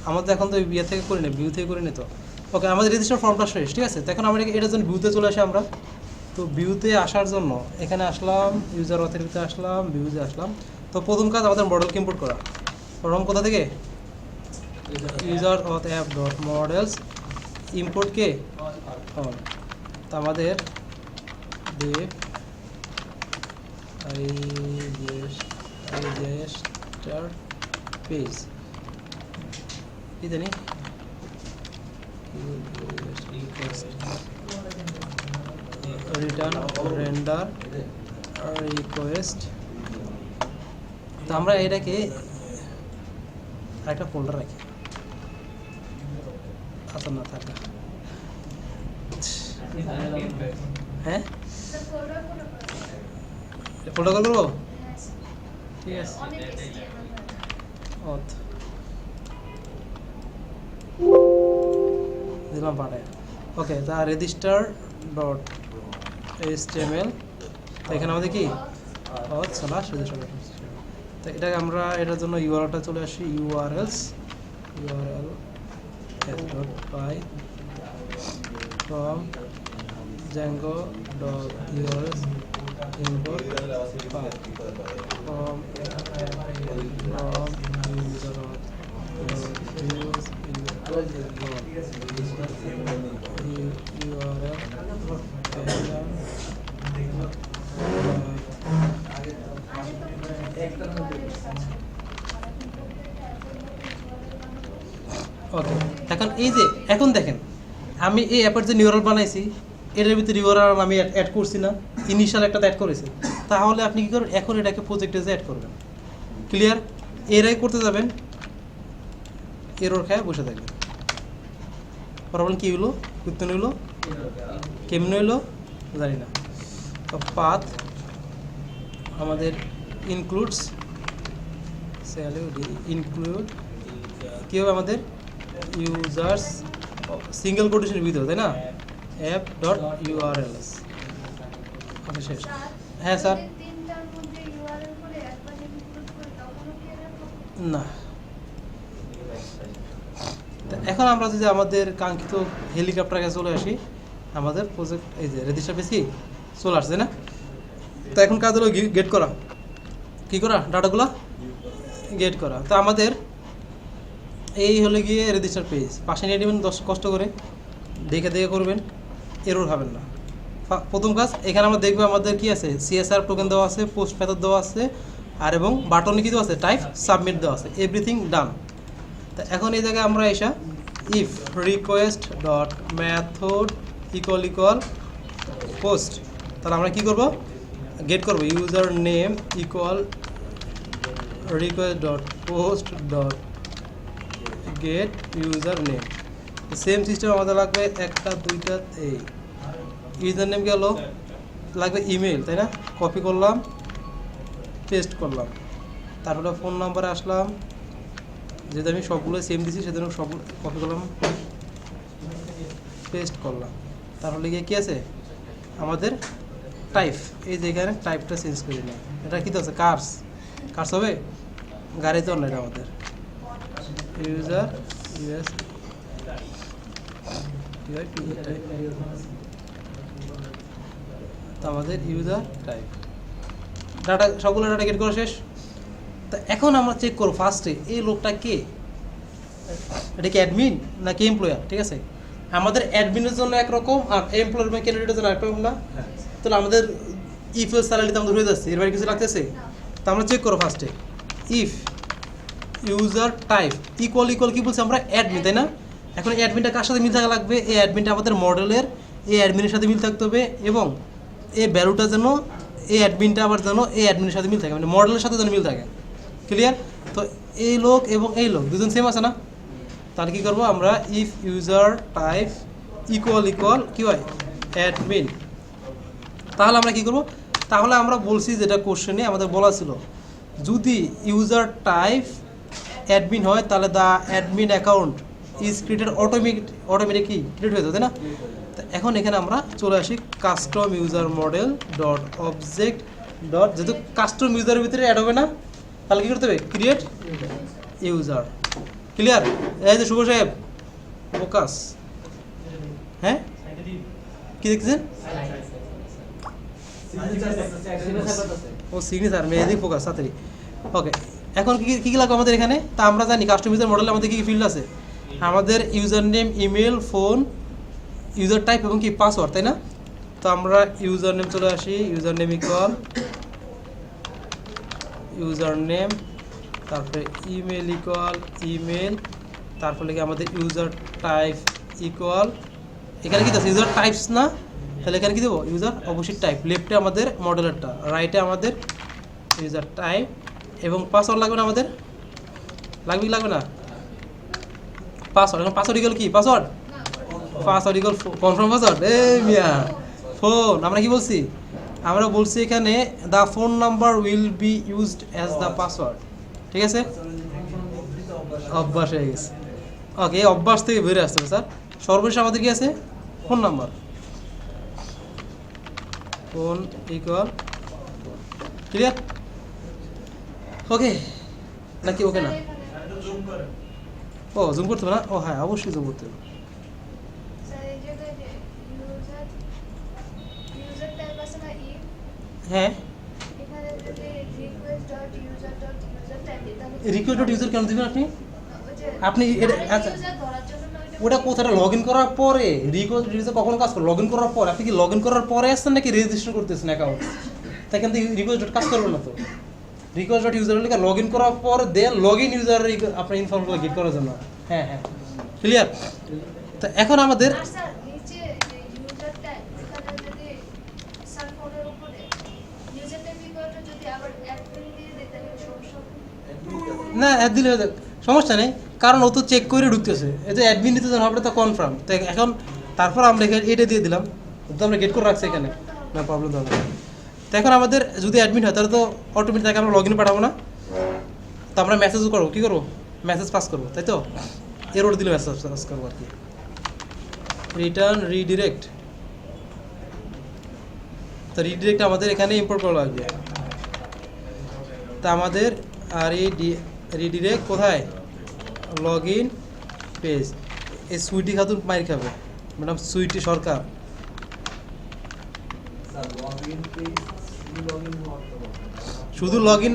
[SPEAKER 1] আমাদের এখন তো ইয়ে থেকে করি না, ভিউ থেকে করি না তো। ওকে, আমাদের রেজিস্ট্রেশন ফর্মটা শেষ, ঠিক আছে। তো এখন আমরা এটার জন্য ভিউতে চলে আসি আমরা। তো ভিউতে আসার জন্য এখানে আসলাম, ইউজার অথরিটিতে আসলাম, ভিউতে আসলাম। তো প্রথম কাজ আমাদের মডেলকে ইম্পোর্ট করা। প্রথম কোথা থেকে, user auth app dot models import কে অন। তো আমাদের ডেভ স্টার পেজ কি জানি রিটার্ন রেন্ডার রিকোয়েস্ট। তো আমরা এটাকে একটা ফোল্ডার রাখি, আচ্ছা না থাকা, হ্যাঁ ফোল্ডার কল করবো, ঠিক আছে। দিলাম পাঠায়, ওকে। তা রেজিস্টার ডট HTML, তো এখানে আমাদের কি স্ল্যাশ রেজিস্টার। তো এটাকে আমরা এটার জন্য ইউআরএলটা চলে আসি, URL s.py from django.urls import file from ওকে। এখন এই যে এখন দেখেন আমি এই অ্যাপের যে নিউরাল বানাইছি এটার ভিতরে ইউআরএল আমি অ্যাড করছি না, ইনিশিয়াল একটা অ্যাড করেছি। তাহলে আপনি কি করবেন, এখন এটাকে প্রজেক্টে যে অ্যাড করবেন, ক্লিয়ার। এরাই করতে যাবেন, এরর খায় বসে থাকবেন। প্রবলেম কি হলো, কীর্তন হইলো, কেমন হইলো জানি না। তো পাথ আমাদের ইনক্লুড কী হবে, আমাদের ইউজার্স সিঙ্গেল কোটেশনের ভিতরে, তাই না, অ্যাপ ডট ইউআরএলএস। ওকে শেষ। হ্যাঁ স্যার, না এখন আমরা যদি আমাদের কাঙ্ক্ষিত হেলিকপ্টারে চলে আসি, আমাদের প্রজেক্ট এই যে রেজিস্টার পেজ কি চলে আসছে না। তো এখন কাজ হলো গেট করা, কি করা, ডাটাগুলো গেট করা। তো আমাদের এই হলে গিয়ে রেজিস্টার পেজ, পাশে নিয়ে নেবেন 10 কষ্ট করে, দেখে দেখে করবেন, এরর হবেন না। প্রথম কাজ এখানে আমরা দেখবো আমাদের কি আছে, CSR টোকেন দেওয়া আছে, পোস্ট মেথড দেওয়া আছে, আর এবং বাটনে কি দেওয়া আছে, টাইপ সাবমিট দেওয়া আছে, এভরিথিং ডান। তো এখন এই জায়গায় আমরা এসা if request dot method equal post, তাহলে আমরা কি করব, গেট করব user name equal request dot post dot gate user name. Same system আমাদের লাগবে একটা দুইটা, এই ইউজার নেম গেল, লাগবে ইমেল, তাই না, কপি করলাম পেস্ট করলাম, তারপরে ফোন নাম্বারে আসলাম, যেহেতু আমি সবগুলো সেম দিছি সেজন্য সবগুলো কপি করলাম পেস্ট করলাম। তাহলে গিয়ে কী আছে আমাদের টাইপ, এই যে এখানে টাইপটা চেঞ্জ করে নিই, এটা কী আছে, কার্স হবে, গাড়িতে অন্য এটা আমাদের ইউজার ইউএস তো আমাদের ইউজার টাইপ ডাটা সবগুলো ডাটা গেট করা শেষ। তা এখন আমরা চেক করবো ফার্স্টে এই লোকটা কে, এটা কি অ্যাডমিন নাকি এমপ্লয়ার। ঠিক আছে, আমাদের অ্যাডমিনের জন্য একরকম আর এমপ্লয়ার বা ক্যান্ডিডেটের জন্য একরকম না। তাহলে আমাদের ইফ এর স্যালারিতে আমাদের হয়ে যাচ্ছে, এর বাইরে কিছু লাগতেছে। তো আমরা চেক করো ফার্স্টে ইফ ইউজার টাইপ ইকুয়াল কি বলছি আমরা অ্যাডমিন, তাই না? এখন এই অ্যাডমিনটা কার সাথে মিল থাকা লাগবে, এই অ্যাডমিনটা আমাদের মডেলের এই অ্যাডমিনের সাথে মিল থাকতে হবে, এবং এই ভ্যালুটা যেন এই অ্যাডমিনটা আবার যেন এই অ্যাডমিনের সাথে মিল থাকে, মানে মডেলের সাথে যেন মিল থাকে। ক্লিয়ার? তো এই লোক এবং এই লোক দুজন সেম আছে না? তাহলে কী করবো আমরা ইফ ইউজার টাইপ ইকুয়াল কী হয় অ্যাডমিন। তাহলে আমরা কী করবো, তাহলে আমরা বলছি যেটা কোশ্চেনে আমাদের বলা ছিল, যদি ইউজার টাইপ অ্যাডমিন হয় তাহলে the admin account is created automatic কি ক্রিয়েট হয়ে যাবে, তাই না? তো এখন এখানে আমরা চলে আসি custom user model dot object dot, যেহেতু কাস্টম ইউজারের ভিতরে অ্যাড হবে না, তাহলে কী করতে হবে ক্রিয়েট ইউজার। ক্লিয়ার? এই যে শুভ সাহেব ফোকাস, হ্যাঁ কি দেখছেন? ও সিগনেচার মেহেদি ফোকাস তাড়াতাড়ি। ওকে, এখন কী কী লাগবে আমাদের এখানে? তা আমরা জানি কাস্টম ইউজার মডেলে আমাদের কী কী ফিল্ড আছে, আমাদের user name, email, phone, user type এবং কি পাসওয়ার্ড, তাই না? তো আমরা ইউজার নেম চলে আসি, user name equal user name, তারপরে ইমেল ইকুয়াল ইমেল, তারপরে কি আমাদের ইউজার টাইপ ইকুয়াল, এখানে কি আছে ইউজার টাইপস না, তাহলে এখানে কি দেবো ইউজার অবশ্যই টাইপ, লেফটে আমাদের মডেলেরটা, রাইটে আমাদের ইউজার টাইপ, এবং পাসওয়ার্ড লাগবে না আমাদের, লাগবে কি লাগবে না পাসওয়ার্ড। এখন পাসওয়ার্ড ইকুয়াল কি পাসওয়ার্ড ইকুয়াল কনফার্ম পাসওয়ার্ড। এই মিয়া ফোন, আমরা কি বলছি, আমরা বলছি এখানে the phone number will be used as the password. ঠিক আছে, অভ্যাস হয়ে গেছে। ওকে, এই অভ্যাস থেকে বেরিয়ে আসতে হবে স্যার। সর্বশেষ আমাদের কি আছে phone number, phone equal clear. Okay নাকি ওকে না? ও জুম করতে হবে না? ও হ্যাঁ অবশ্যই জুম করতে হবে। হ্যাঁ, রিকোয়েস্ট ডট ইউজার কেন দিবেন আপনি? আপনি আচ্ছা ওটা কোথাটা লগ ইন করার পরে রিকোয়েস্ট ইউজার কখন কাজ করে? লগ ইন করার পরে। আপনি কি লগ ইন করার পরে আসছেন নাকি রেজিস্ট্রেশন করতেছেন অ্যাকাউন্ট? তাই কিন্তু রিকোয়েস্ট ডট কাজ করবে না। তো রিকোয়েস্ট ডট ইউজার লিখে লগ ইন করার পর দেন লগ ইন ইউজার আপনার ইনফর্মগুলো গেট করার জন্য। হ্যাঁ হ্যাঁ ক্লিয়ার। তো এখন আমাদের না অ্যাড দিলে সমস্যা নেই, কারণ ও তো চেক করে ঢুকতেছে, এই যে অ্যাডমিন দিতে হবে তো কনফার্ম। তো এখন তারপর আমরা এখানে এটা দিয়ে দিলাম, তো আমরা গেট করে রাখছি এখানে, না প্রবলেম হবে। তো এখন আমাদের যদি অ্যাডমিন হয় তাহলে তো অটোমেটিক তাকে আমরা লগ ইন পাঠাবো না, তো আমরা মেসেজ করবো, কী করবো মেসেজ পাস করবো, তাই তো এরর দিলে মেসেজ পাস করবো আর কি, রিটার্ন রিডিরেক্ট। তো রিডিরেক্ট আমাদের এখানে ইম্পোর্ট করা লাগবে। তা আমাদের আর এই রিডিরেক্ট কোথায়, লগ ইন পেজ। এই সুইটি খাতুন মাইর খাবে ম্যাডাম, সুইটি সরকার। শুধু লগ ইন,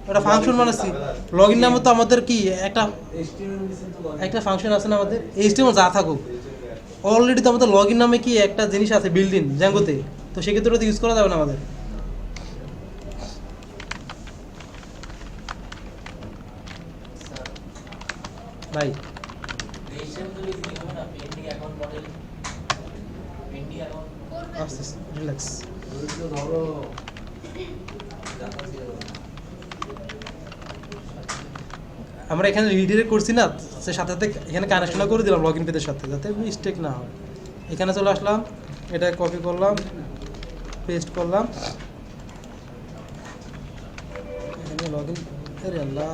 [SPEAKER 1] একটা ফাংশন বানাচ্ছি, লগ ইন নামে তো আমাদের কি একটা ফাংশন আছে না আমাদের, এইচটিএমএল যা থাকুক অলরেডি তো আমাদের লগ ইন নামে কি একটা জিনিস আছে বিল্ডিং জ্যাঙ্গোতে, তো সেক্ষেত্রে তো ইউজ করা যাবে না আমাদের। ভাই রিল্যাক্স, আমরা এখানে রিডিরেক্ট করছি না, সে সাথে সাথে এখানে কানেকশনটা করে দিলাম লগ ইন পেজের সাথে, যাতে মিস্টেক না হয়। এখানে চলে আসলাম, এটা কপি করলাম, পেস্ট করলাম, এখানে লগ ইন, আরে আল্লাহ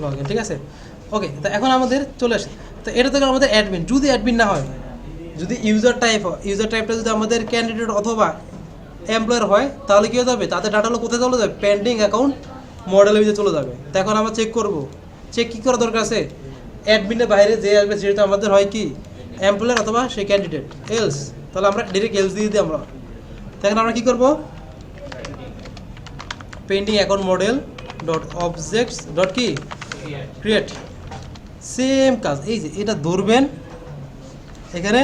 [SPEAKER 1] লগ ইন, ঠিক আছে ওকে। তো এখন আমাদের চলে আসে, তো এটা থেকে আমাদের অ্যাডমিন, যদি অ্যাডমিন না হয়, যদি ইউজার টাইপ হয়, ইউজার টাইপটা যদি আমাদের ক্যান্ডিডেট অথবা এমপ্লয়ার হয়, তাহলে কী হয়ে যাবে, তাদের ডাটাগুলো কোথায় চলে যাবে, পেন্ডিং অ্যাকাউন্ট মডেলের ভিতরে চলে যাবে। তো এখন আমরা চেক করব, চেক কী করা দরকার আছে, অ্যাডমিনের বাইরে যে আসবে সেটা আমাদের হয় কি এমপ্লয়ার অথবা সেই ক্যান্ডিডেট এলস, তাহলে আমরা ডিরেক্ট এলস দিয়ে দিই আমরা। দেখেন আমরা কী করবো, pending account model dot objects dot কি ক্রিয়েট, সেম কাজ। এই যে এটা ধরবেন, এখানে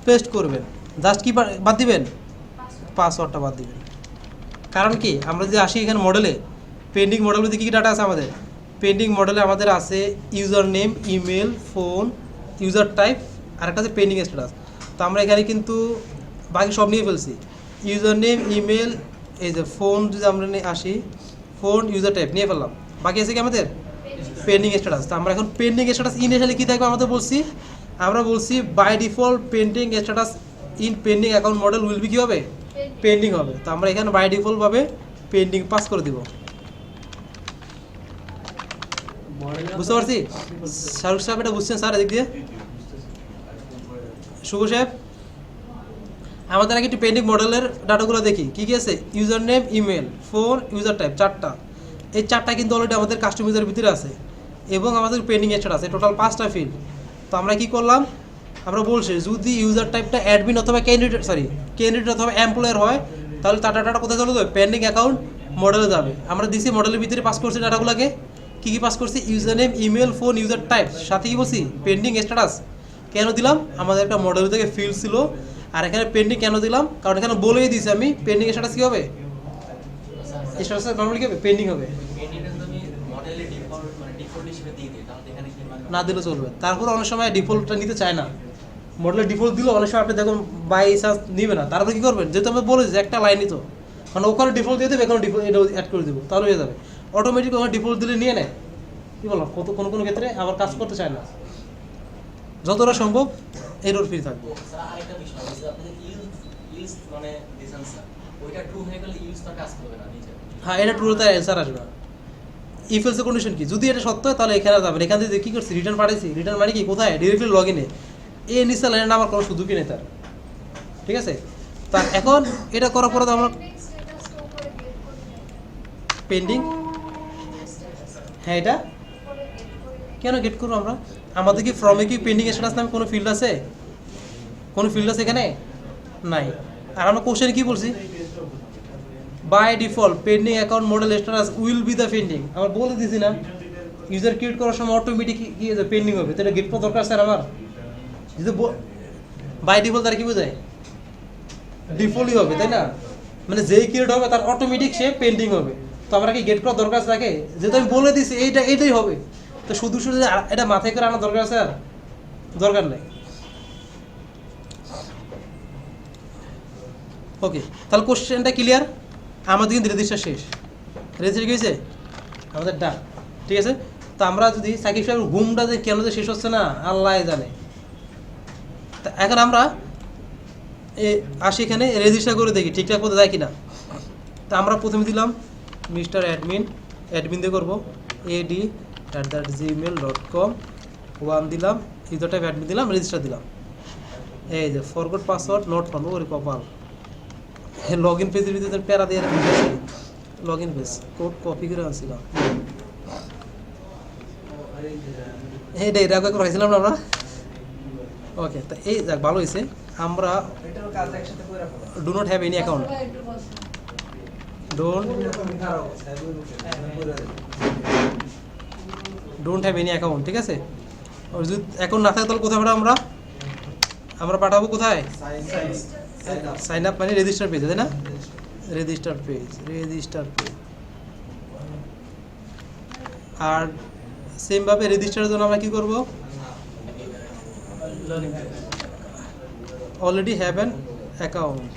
[SPEAKER 1] পেস্ট করবেন, জাস্ট কি বাদ দিবেন, পাসওয়ার্ডটা বাদ দিবেন। কারণ কি, আমরা যদি আসি এখানে মডেলে, পেন্ডিং মডেল মধ্যে কী কী ডাটা আছে আমাদের, পেন্ডিং মডেলে আমাদের আছে user name, email, phone, user type, আর একটা আছে পেন্ডিং স্ট্যাটাস। তো আমরা এখানে কিন্তু বাকি সব নিয়ে ফেলছি, ইউজার নেম, ইমেল, এই যে ফোন যদি আমরা আসি, ফোন, ইউজার টাইপ নিয়ে ফেললাম, বাকি আছে কি আমাদের পেন্ডিং স্ট্যাটাস। তো আমরা এখন পেন্ডিং স্ট্যাটাস ইনিশিয়ালি কী থাকবে আমাদের বলছি, আমরা বলছি by default pending status in pending account model will be কী হবে, পেন্ডিং হবে। তো আমরা এখানে বাই ডিফল্টভাবে পেন্ডিং পাস করে দিব। বুঝতে পারছি, শাহরুখ সাহেব এটা বুঝছেন স্যার এদিক দিয়ে, শুভ সাহেব। আমাদের আগে একটু পেন্ডিং মডেলের ডাটাগুলো দেখি কী কী আছে, user name, email, phone, user type, চারটা। এই চারটা কিন্তু অলরেডি আমাদের কাস্টমাইজের ভিতরে আছে এবং আমাদের পেন্ডিং স্ট্যাটাস আছে, টোটাল 5টা ফিল্ড। তো আমরা কি করলাম, আমরা বলছি যদি ইউজার টাইপটা অ্যাডমিন অথবা ক্যান্ডিডেট অথবা এমপ্লয়ার হয়, তাহলে তার ডাটাটা কোথায় চলে যাবে, পেন্ডিং অ্যাকাউন্ট মডেলে যাবে। আমরা দিছি মডেলের ভিতরে পাস করছি ডাটাগুলোকে, কী কী পাস করছি, user name, email, phone, user type, সাথে কি বলছি পেন্ডিং স্ট্যাটাস। কেন দিলাম, আমাদের একটা মডেল থেকে ফিল্ড ছিল, আর এখানে পেন্ডিং কেন দিলাম, কারণ এখানে বলেই দিয়েছি আমি পেন্ডিং স্ট্যাটাস কী হবে, স্ট্যাটাস নর্মালি কী হবে, পেন্ডিং হবে, না দিলে চলবে। তারপরে অনেক সময় ডিফল্টটা নিতে চায় না, মডেলের ডিফল্ট দিলেও অনেক সময় আপনি দেখুন বাই চান্স নিবে না, তারপরে কী করবেন, যেহেতু আমি বলেছি একটা লাইনই তো, মানে ওখানে ডিফল্ট দিয়ে দেবে, এখানে ডিফল্ট এটা অ্যাড করে দেবো, তাহলে হয়ে যাবে অটোমেটিক। ওখানে ডিফল্ট দিলে নিয়ে নেয়, কী বললাম, কোনো কোনো ক্ষেত্রে আবার কাজ করতে চায় না, যতটা সম্ভব এরর ফ্রি থাকবে। হ্যাঁ, এটা ট্রু তার অ্যান্সার আসবে না। ইফ এলসের কন্ডিশন কি, যদি এটা সত্য হয় তাহলে এখানে যাবেন, এখান থেকে কী করছি, রিটার্ন পাঠাইছি, রিটার্ন মানে কি, কোথায়, ডিরেক্টলি লগ ইনে, এ নিচে লাইনে আমার কোনো সুযোগই নেই তার, ঠিক আছে। তা এখন এটা করার পরে তো আমরা পেন্ডিং, হ্যাঁ এটা কেন গেট করবো আমরা, আমাদের কি ফর্মে কি পেন্ডিং স্ট্যাটাস নামে কোনো ফিল্ড আছে, কোনো ফিল্ড আছে এখানে নাই। আর আমরা কোশ্চেনে কি বলছি, by default pending account model status will be the pending, আমরা বলে দিছি না, ইউজার ক্রিয়েট করার সময় অটোমেটিক কি পেন্ডিং হবে, তো এটা গেট করা দরকার স্যার আমার, যদি বাই ডিফল্ট তার কি বোঝায়, ডিফল্টই হবে, তাই না, মানে যেই ক্রিয়েট হবে তার অটোমেটিক সে পেন্ডিং হবে। তো আমরা কি গেট করার দরকার থাকে, যেহেতু আমি বলে দিছি এইটাই হবে, তো শুধু শুধু এটা মাথায় করে আনার দরকার আছে, আর দরকার নেই। ওকে, তাহলে কোশ্চেনটা ক্লিয়ার, আমাদের কিন্তু রেজিস্টার শেষ, রেজিস্টার কি হয়েছে আমাদের ডাক, ঠিক আছে। তো আমরা যদি সাকিব সাহেবের ঘুমটা যে কেন যে শেষ হচ্ছে না আল্লাহ জানে। তা এখন আমরা আসি এখানে রেজিস্টার করে দেখি ঠিকঠাক মতো যায় কিনা। তা আমরা প্রথমে দিলাম মিস্টার অ্যাডমিন দিয়ে করবো ad@gmail.com 1 দিলাম, ইউজার টাইপ অ্যাডমিন দিলাম, রেজিস্টার দিলাম। এই যে ফরগট পাসওয়ার্ড নট ফাউন্ড, ওরে কপাল, লগ ইন পেজের ভিতরে প্যারা দিয়ে log in page code copy করে আনছিলাম, এইটা এরকম করে রাখছিলাম না আমরা। ওকে, তা এই যাক ভালো হয়েছে, আমরা do not have any account, don't have any account, ঠিক আছে। আর যদি অ্যাকাউন্ট না থাকে তাহলে কোথায় পাঠাবো আমরা পাঠাবো কোথায়, সাইন আপ মানে রেজিস্টার পেজ, তাই না, রেজিস্টার পেজ। আর সেমভাবে রেজিস্টারের জন্য আমরা কী করবো, অলরেডি হ্যাভ অ্যান অ্যাকাউন্ট,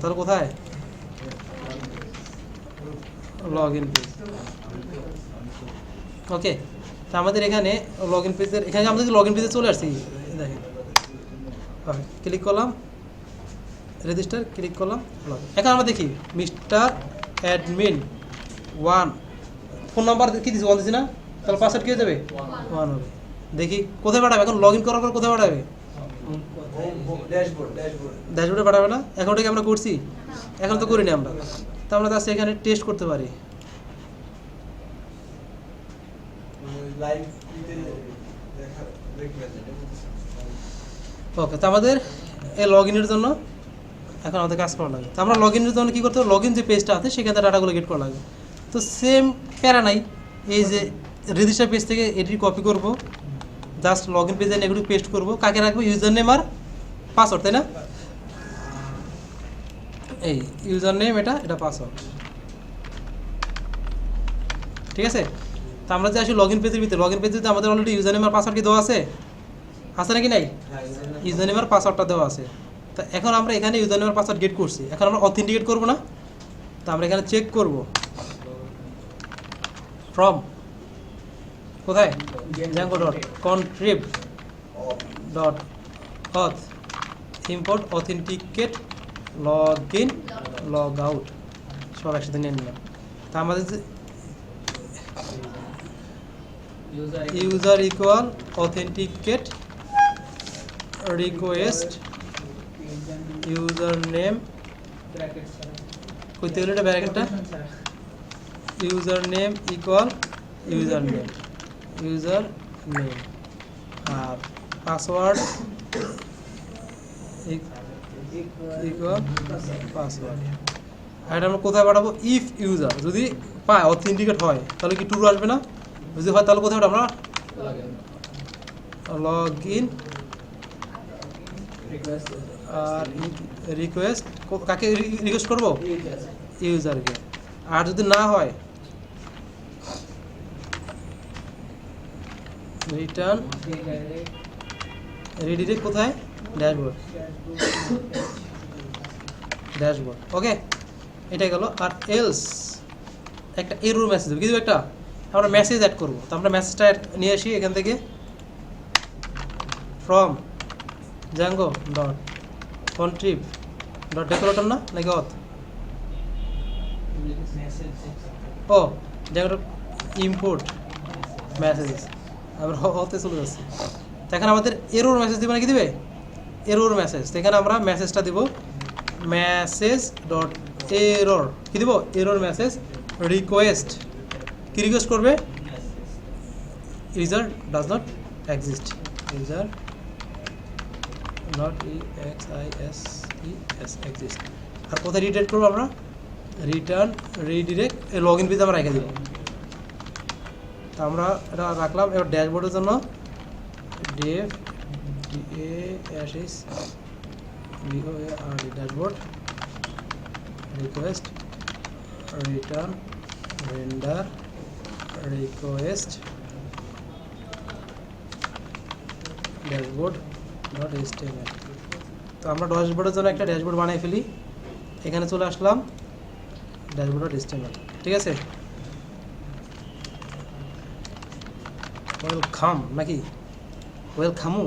[SPEAKER 1] তাহলে কোথায়, লগ ইন পেজ। ওকে, তো আমাদের এখানে লগ ইন পেজের এখানে আমাদের লগ ইন পেজে চলে আসছি, দেখেন ক্লিক করলাম, রেজিস্টার ক্লিক করলাম, লগ ইন। এখন আমরা দেখি মিস্টার অ্যাডমিন 1, ফোন নাম্বার কি দিচ্ছি 1 দিচ্ছি না, তাহলে পাসওয়ার্ড কী হয়ে যাবে 1 হবে। দেখি কোথায় পাঠাবে, এখন লগ ইন করার পর কোথায় পাঠাবে, ড্যাশবোর্ডে পাঠাবে না। এখন ওটাকে আমরা করছি, এখন তো করিনি আমরা, তো আমরা তার এখানে টেস্ট করতে পারি।
[SPEAKER 2] লাইভ দেখা দেখবেন
[SPEAKER 1] ওকে, তো আমাদের এই লগ ইনের জন্য এখন আমাদের কাজ করা লাগে। তো আমরা লগ ইনের জন্য কী করতে হবে, লগ ইন যে পেজটা আছে সেখানে ডাটাগুলো গেট করা লাগে। তো সেম প্যারা নাই, এই যে রেজিস্টার পেজ থেকে এটি কপি করব, জাস্ট লগ ইন পেজে এগুলো পেস্ট করব। কাকে রাখবো, ইউজার নেম আর পাসওয়ার্ড, তাই না? এই ইউজার নেম, এটা পাসওয়ার্ড, ঠিক আছে। তো আমরা যে আসি লগ ইন পেজের ভিতরে, লগ ইন পেজে আমাদের অলরেডি ইউজার নেম আর পাসওয়ার্ড কি দেওয়া আছে নাকি নাই? ইউজার নেম আর পাসওয়ার্ডটা দেওয়া আছে। তো এখন আমরা এখানে ইউজার নেম আর পাসওয়ার্ড গেট করছি, এখন আমরা অথেন্টিকেট করব না? তো আমরা এখানে চেক করব ফ্রম কোথায়, django.contrib.auth import authenticate login logout সব একসাথে নিয়ে নিলাম। তা আমাদের যে user equal authenticate request username কইতে গেলে এটা ব্র্যাকেটটা username equal username আর পাসওয়ার্ড equal পাসওয়ার্ড। আর এটা আমরা কোথায় পাঠাবো, ইফ ইউজার যদি পায় অথেন্টিকেট হয় তাহলে কি ট্রু আসবে না? যদি হয় তাহলে কোথায় আমরা লগ ইন আর রিকোয়েস্ট, কাকে রিকোয়েস্ট করবো, ইউজারকে। আর যদি না হয় রিটার্ন রিডিরেক্ট কোথায়, ড্যাশবোর্ড। ওকে, এটাই গেল। আর এলস একটা এরর মেসেজ দেবো, কি দেবো একটা, আমরা মেসেজ অ্যাড করবো। তো আমরা মেসেজটা নিয়ে আসি এখান থেকে, ফ্রম django.contrib.decorator না নাকি অথ, ও django import মেসেজ, আমরা অথে চলে যাচ্ছি। তো এখানে আমাদের এরর মেসেজ দিবে না, কি দিবে, এরর মেসেজ। তো এখানে আমরা মেসেজটা দিব মেসেজ ডট এরর, কি দিব, এরর মেসেজ রিকোয়েস্ট, কি রিকোয়েস্ট করবে, user does not exist, user not exist। আর কোথায় রিডাইরেক্ট করবো আমরা, রিটার্ন রিডিরেক্ট লগ ইন পেজে আমরা রেখে দিব। তো আমরা এটা রাখলাম। এবার ড্যাশবোর্ডের জন্য dev dashboard request return render request ড্যাশবোর্ড.html। তো আমরা ড্যাশবোর্ডের জন্য একটা ড্যাশবোর্ড বানিয়ে ফেলি, এখানে চলে আসলাম ড্যাশবোর্ড.html, ঠিক আছে। ওয়েলকাম নাকি ওয়েলকামু,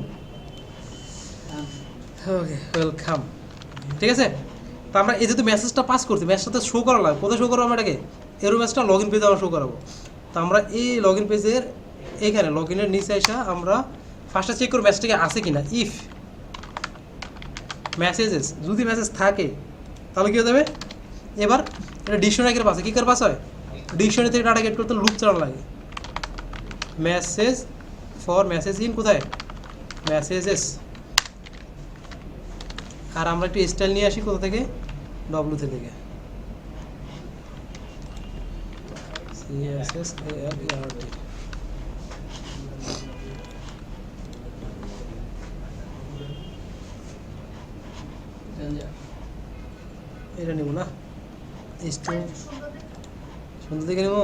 [SPEAKER 1] ওকে ওয়েলকাম, ঠিক আছে। তো আমরা এই যেহেতু মেসেজটা পাস করছি, মেসেজটা শো করা লাগবে, কোথায় শো করবো আমরা এটাকে, এরো মেসেজটা লগ ইন পেজে আমরা শো করাবো। তো আমরা এই লগ ইন পেজের এইখানে লগ ইনের নিচে এসে আমরা ফার্স্টে চেক করবো মেসেজটাকে আছে কিনা। ইফ মেসেজেস, যদি মেসেজ থাকে তাহলে কী হয়ে যাবে, এবার এটা ডিকশনারির পাশে কী করে পাস হয়, ডিকশনারি থেকে ডাটা গেট করতে লুপ চালানো লাগে। মেসেজ ফর মেসেজ ইন কোথায়, মেসেজেস। আর আমরা একটু স্টাইল নিয়ে আসি কোথা থেকে, ডব্লুতে থেকে, CSSALERT। এটা নেব না, সুন্দর দেখে নেব।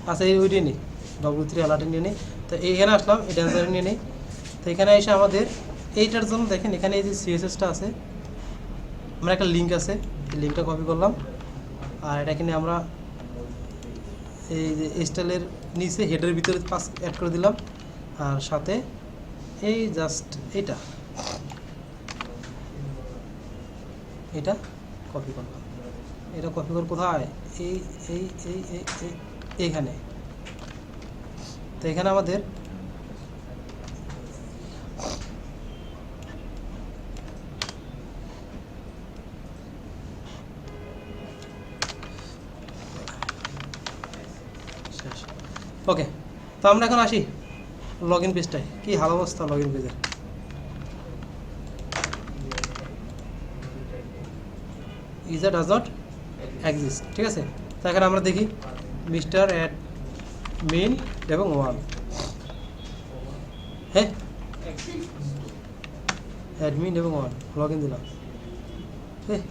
[SPEAKER 1] আচ্ছা, এই ওইটাই নিই, W3 অ্যালার্ট নিয়ে নিই। তো এইখানে আসলাম, এই ড্যান্সার নিয়ে নিই। তো এখানে এসে আমাদের এইটার জন্য দেখেন এখানে এই যে CSSটা আছে, আমরা একটা লিঙ্ক আছে, এই লিঙ্কটা কপি করলাম। আর এটা এখানে আমরা এই যে স্টাইলের নিচে হেডের ভিতরে পাস অ্যাড করে দিলাম। আর সাথে এই জাস্ট এটা কপি করলাম। এটা কপি করে কোথায়, এই এই এই এই এই এইখানে। তো এখানে আমাদের ওকে, তো আমরা এখন আসি লগ ইন পেজটায়। কী হাল অবস্থা লগ ইন পেজের, ইউজার ডাজ নট এক্সিস্ট, ঠিক আছে। তো এখানে আমরা দেখি মিস্টার অ্যাডমিন এবং 1, হ্যাঁ অ্যাডমিন এবং 1 লগ ইন দিলাম, হ্যাঁ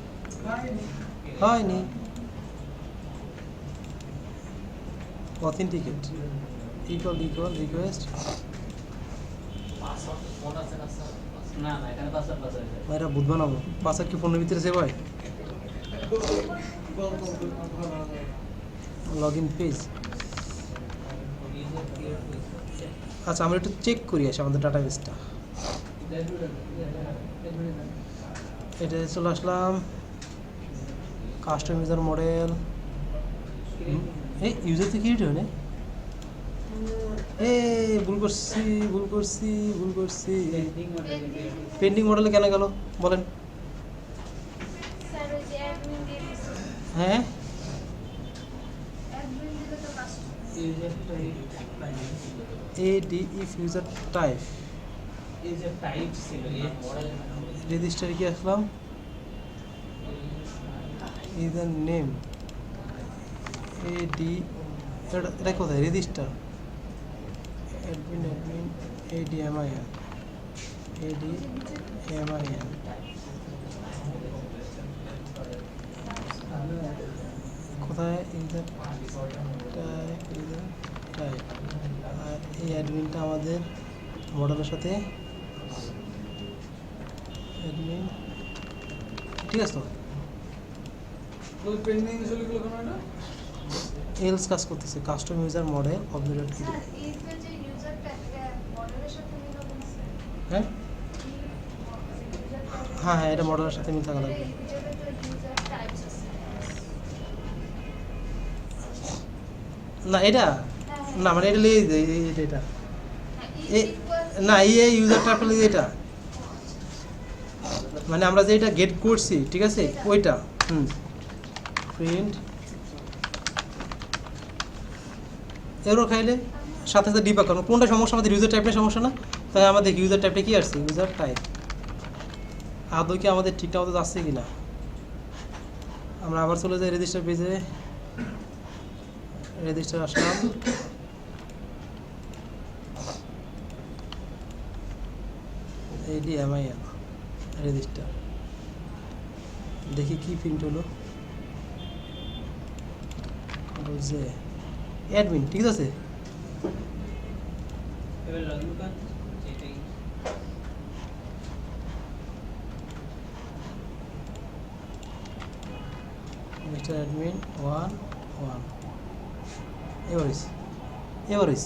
[SPEAKER 1] হয়নি। অথেন্টিকেট ইকুয়াল রিকোয়েস্ট,
[SPEAKER 3] না না এখানে পাসওয়ার্ড
[SPEAKER 1] এটা বুধ বানাবো। পাসওয়ার্ড কি ফোনের ভিতরে সেভ হয়? লগ ইন পেজ, আচ্ছা আমরা একটু চেক করি আসি আমাদের ডাটাবেসটা। এটা চলে আসলাম কাস্টম ইউজার মডেল, এই ইউজার তো ক্রিয়েট হয় না, এ ভুল করছি। পেন্ডিং মডেলে কেন গেল বলেন? হ্যাঁ if user type রেজিস্টার কি আসলাম, ইউজার নেম এটা কোথায় রেজিস্টার, admin ADMIN কোথায় ইউজার টাইপ, আর এই অ্যাডমিনটা আমাদের মডেলের সাথে অ্যাডমিন, ঠিক আছে। তো
[SPEAKER 2] পেন্ডিং চলে গেল কেন এটা?
[SPEAKER 1] এলস কাজ করতেছে কাস্টম ইউজার মডেল অবজেক্ট, হ্যাঁ হ্যাঁ হ্যাঁ এটা মডেলের সাথে মিল থাকা লাগবে। না এটা না মানে এটা লিখে এটা না এই ইউজার টাইপ লিখে এটা, মানে আমরা যে এটা গেট করছি ঠিক আছে ওইটা, প্রিন্ট এরও খাইলে সাথে সাথে ডিবাগ করবো কোনটা সমস্যা, আমাদের ইউজার টাইপের সমস্যা না। তাই আমাদের ইউজার টাইপটা কি আসছে, ইউজার টাইপ আদৌ কি আমাদের ঠিকঠাক মতো আসছে কি না। আমরা আবার চলে যাই রেজিস্টার পেজে, রেজিস্টার আসলাম, ADMIN রেজিস্টার, দেখি কি প্রিন্ট হলো, যে অ্যাডমিন ঠিক আছে। মিস্টার অ্যাডমিন 1 এভারেজ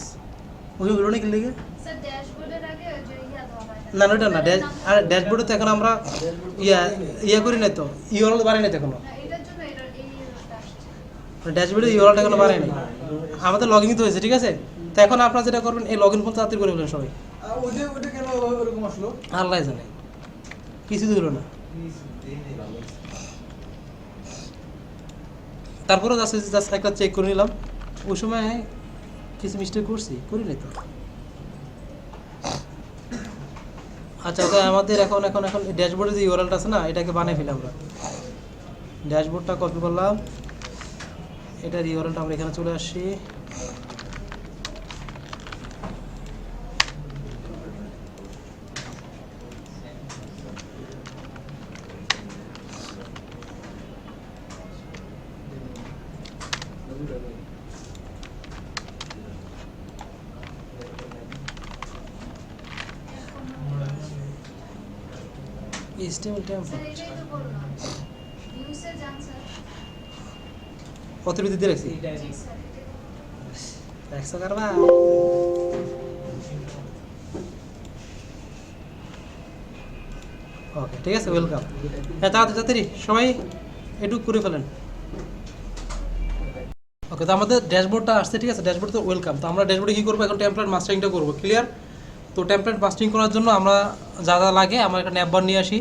[SPEAKER 1] ওই অনেক লিখে
[SPEAKER 4] স্যার ড্যাশবোর্ডের আগে যে ইয়া দেওয়া হয়
[SPEAKER 1] না ওটা না আর ড্যাশবোর্ডে তো এখন আমরা ইয়া করি না তো, ইউআরএল বাড়াই না তো এখনো,
[SPEAKER 4] না এটার জন্য এই ইউজারটা আসছে।
[SPEAKER 1] ড্যাশবোর্ডে ইউআরএলটা এখনো বাড়াই নাই, আমাদের লগইন তো হয়েছে ঠিক আছে। তো এখন আপনারা যেটা করবেন এই লগইন ফোন তাড়াতাড়ি করে ফেলেন সবাই।
[SPEAKER 2] ওইটা কেন এরকম আসলো?
[SPEAKER 1] আল্লাহ জানে, কিছু দিল না। তারপরে জাস্ট একটা চেক করে নিলাম, ওই সময় কিছু মিস্টেক করি নাই তো। আচ্ছা ওকে আমাদের এখন ড্যাশবোর্ডে যে ইউআরএলটা আছে না এটাকে বানিয়ে ফেলি আমরা। ড্যাশবোর্ডটা কপি করলাম, এটার ইউআরএলটা আমরা এখানে চলে আসছি, HTML
[SPEAKER 4] স্যার
[SPEAKER 1] টেমপ্লেট
[SPEAKER 4] এটাই তো বললাম নিউজে যান স্যার।
[SPEAKER 1] অতিরিক্ত দিয়ে রাখছি
[SPEAKER 4] জি স্যার এটাই তো।
[SPEAKER 1] 100 করবা। ওকে ঠিক আছে, ওয়েলকাম। হ্যাঁ তাড়াতাড়ি সবাই এটুক করে ফেলেন। ওকে, তো আমাদের ড্যাশবোর্ডটা আসছে, ঠিক আছে, ড্যাশবোর্ড তো ওয়েলকাম। তো আমরা ড্যাশবোর্ডে কী করবো, এখন টেমপ্লেট মাস্টারিংটা করবো, ক্লিয়ার? তো টেমপ্লেট মাস্টারিং করার জন্য আমরা যা যা লাগে, আমরা একটা ন্যাপবার নিয়ে আসি।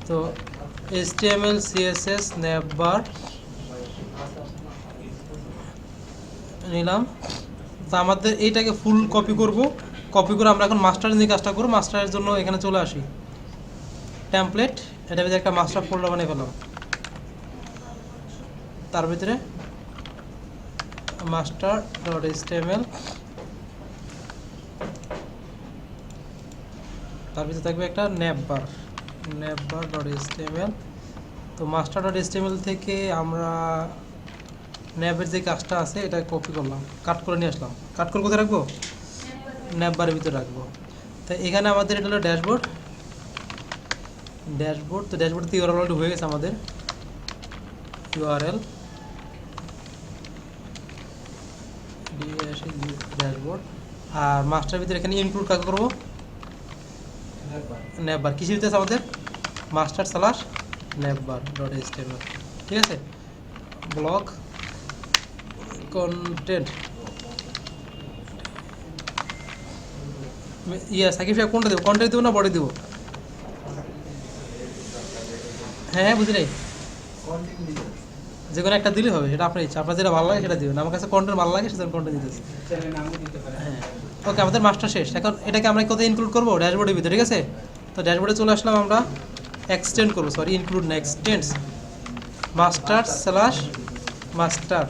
[SPEAKER 1] তো HTML CSS ন্যাপবার নিলাম। তো আমাদের এইটাকে ফুল কপি করব, কপি করে আমরা এখন মাস্টারের নিয়ে কাজটা করবো। মাস্টারের জন্য এখানে চলে আসি, টেমপ্লেট, এটার ভিতরে একটা মাস্টার ফোল্ডার বানিয়ে ফেলাম। তার ভিতরে master.html, তার ভিতরে থাকবে একটা navbar.html। তো master.html থেকে আমরা ন্যাবের যে কাজটা আছে এটা কপি করলাম, কাট করে নিয়ে আসলাম। কাট করে কোথায় রাখবো? ন্যাববারের ভিতরে রাখবো। তো এখানে আমাদের এটা হলো ড্যাশবোর্ড। তো ড্যাশবোর্ড তো ইউআরএল অলরেডি হয়ে গেছে আমাদের, ইউআরএল ড্যাশবোর্ড। আর মাস্টার ভিতরে এখানে ইনক্লুড কাজ করবো ন্যাববার। কিসের ভিতরে আছে আমাদের? master/navbar.html, ঠিক আছে। ব্লক কন্টেন্ট, সাকিব সাহেব কোনটা দেবো? কন্টেন্ট দেবো না বডি দেবো? হ্যাঁ, বুঝি নাই, যে কোনো একটা দিলেই হবে, সেটা আপনার ইচ্ছা, আপনার যেটা ভালো লাগে সেটা দিবেন। আমার কাছে কন্টেন্ট ভালো লাগে সেটা কন্টেন্ট দিতেছি। হ্যাঁ, ওকে, আমাদের মাস্টার শেষ। এখন এটাকে আমরা কোথায় ইনক্লুড করবো? ড্যাশবোর্ডের ভিতরে, ঠিক আছে। তো ড্যাশবোর্ডে চলে আসলাম, আমরা এক্সটেন্ড করবো, সরি ইনক্লুড না, এক্সটেন্ডস master/master।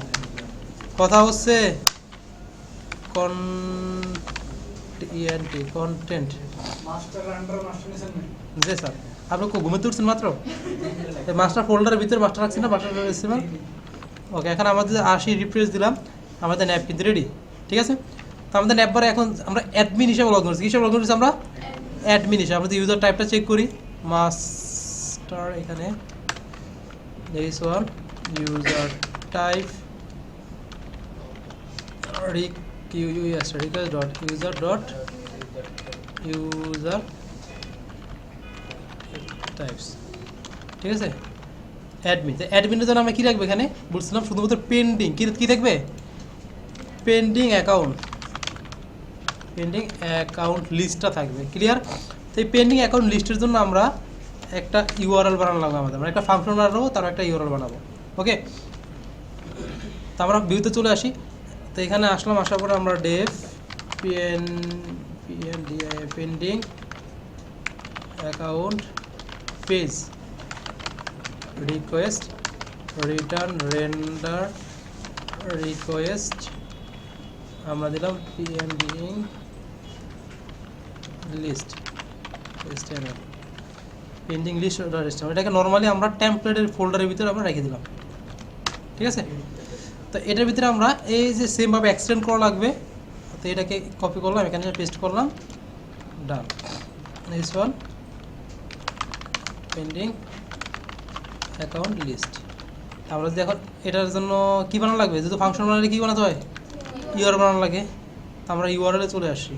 [SPEAKER 1] কথা হচ্ছে কন্টেন্ট।
[SPEAKER 2] মাস্টার আন্ডার মাস্টার নিছেন না?
[SPEAKER 1] জি স্যার, আপনি ঘুমে তুলছেন মাত্র? মাস্টার ফোল্ডারের ভিতরে মাস্টার রাখছি না, মাস্টার রেসিভার। ওকে, এখন আমাদের আসি, রিফ্রেশ দিলাম, আমাদের ন্যাপ কিন্তু রেডি, ঠিক আছে। তো আমাদের ন্যাপবারে এখন আমরা অ্যাডমিন হিসেবে লগ করছি। হিসেবে লগ করছি আমরা অ্যাডমিন হিসেবে। আমাদের ইউজার টাইপটা চেক করি, মাস্টার, এখানে this one user type request.user types, ঠিক আছে। অ্যাডমিন, অ্যাডমিনের জন্য আমরা কী রাখবো এখানে বলছিলাম? শুধুমাত্র পেন্ডিং কী থাকবে? পেন্ডিং অ্যাকাউন্ট লিস্টটা থাকবে, ক্লিয়ার? তো এই পেন্ডিং অ্যাকাউন্ট লিস্টের জন্য আমরা একটা ইউআরএল বানানো লাগবে আমাদের, আমরা একটা ফাংশন বানাবো, তার একটা ইউআরএল বানাবো। ওকে, তো আমরা ভিউতে চলে আসি। তো এখানে আসলাম, আসার পরে আমরা def pending account page request return render request আমরা দিলাম পেন্ডিং লিস্ট পেন্ডিং লিস্ট। এটাকে নর্মালি আমরা টেমপ্লেটের ফোল্ডারের ভিতরে আমরা রেখে দিলাম, ঠিক আছে। তো এটার ভিতরে আমরা এই যে সেমভাবে এক্সটেন্ড করা লাগবে। তো এটাকে কপি করলাম, এখানে পেস্ট করলাম, done. Next one pending account list. আমরা যদি এখন এটার জন্য কী বানানো লাগবে? যেহেতু ফাংশন বানালে কী বানাতে হয়? ইউআরএল বানানো লাগে। তো আমরা ইউআরএলে চলে আসি,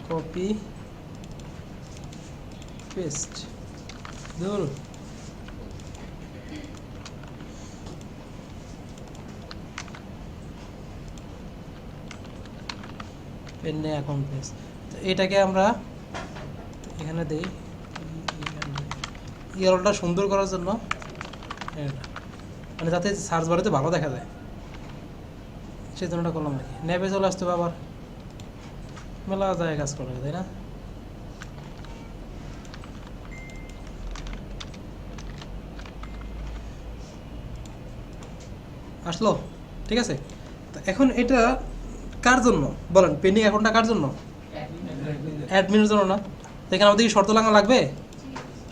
[SPEAKER 1] কপি পেস্ট, ধরুন পেন্ডিং অ্যাকাউন্ট পেজ। তো এটাকে আমরা এখানে দিই, ইউআরএলটা সুন্দর করার জন্য, মানে যাতে সার্চ বারেতে ভালো দেখা যায়, সেই জন্য করলাম আর কি। ন্যাপে চলে আসতে হবে, আবার মেলা যায় কাজ করবে, তাই না? আসলো, ঠিক আছে। তো এখন এটা কার জন্য বলেন? পেন্ডিং অ্যাকাউন্টটা কার জন্য? অ্যাডমিনের জন্য না? তো এখানে আমাদের কি শর্ত লাগানো লাগবে?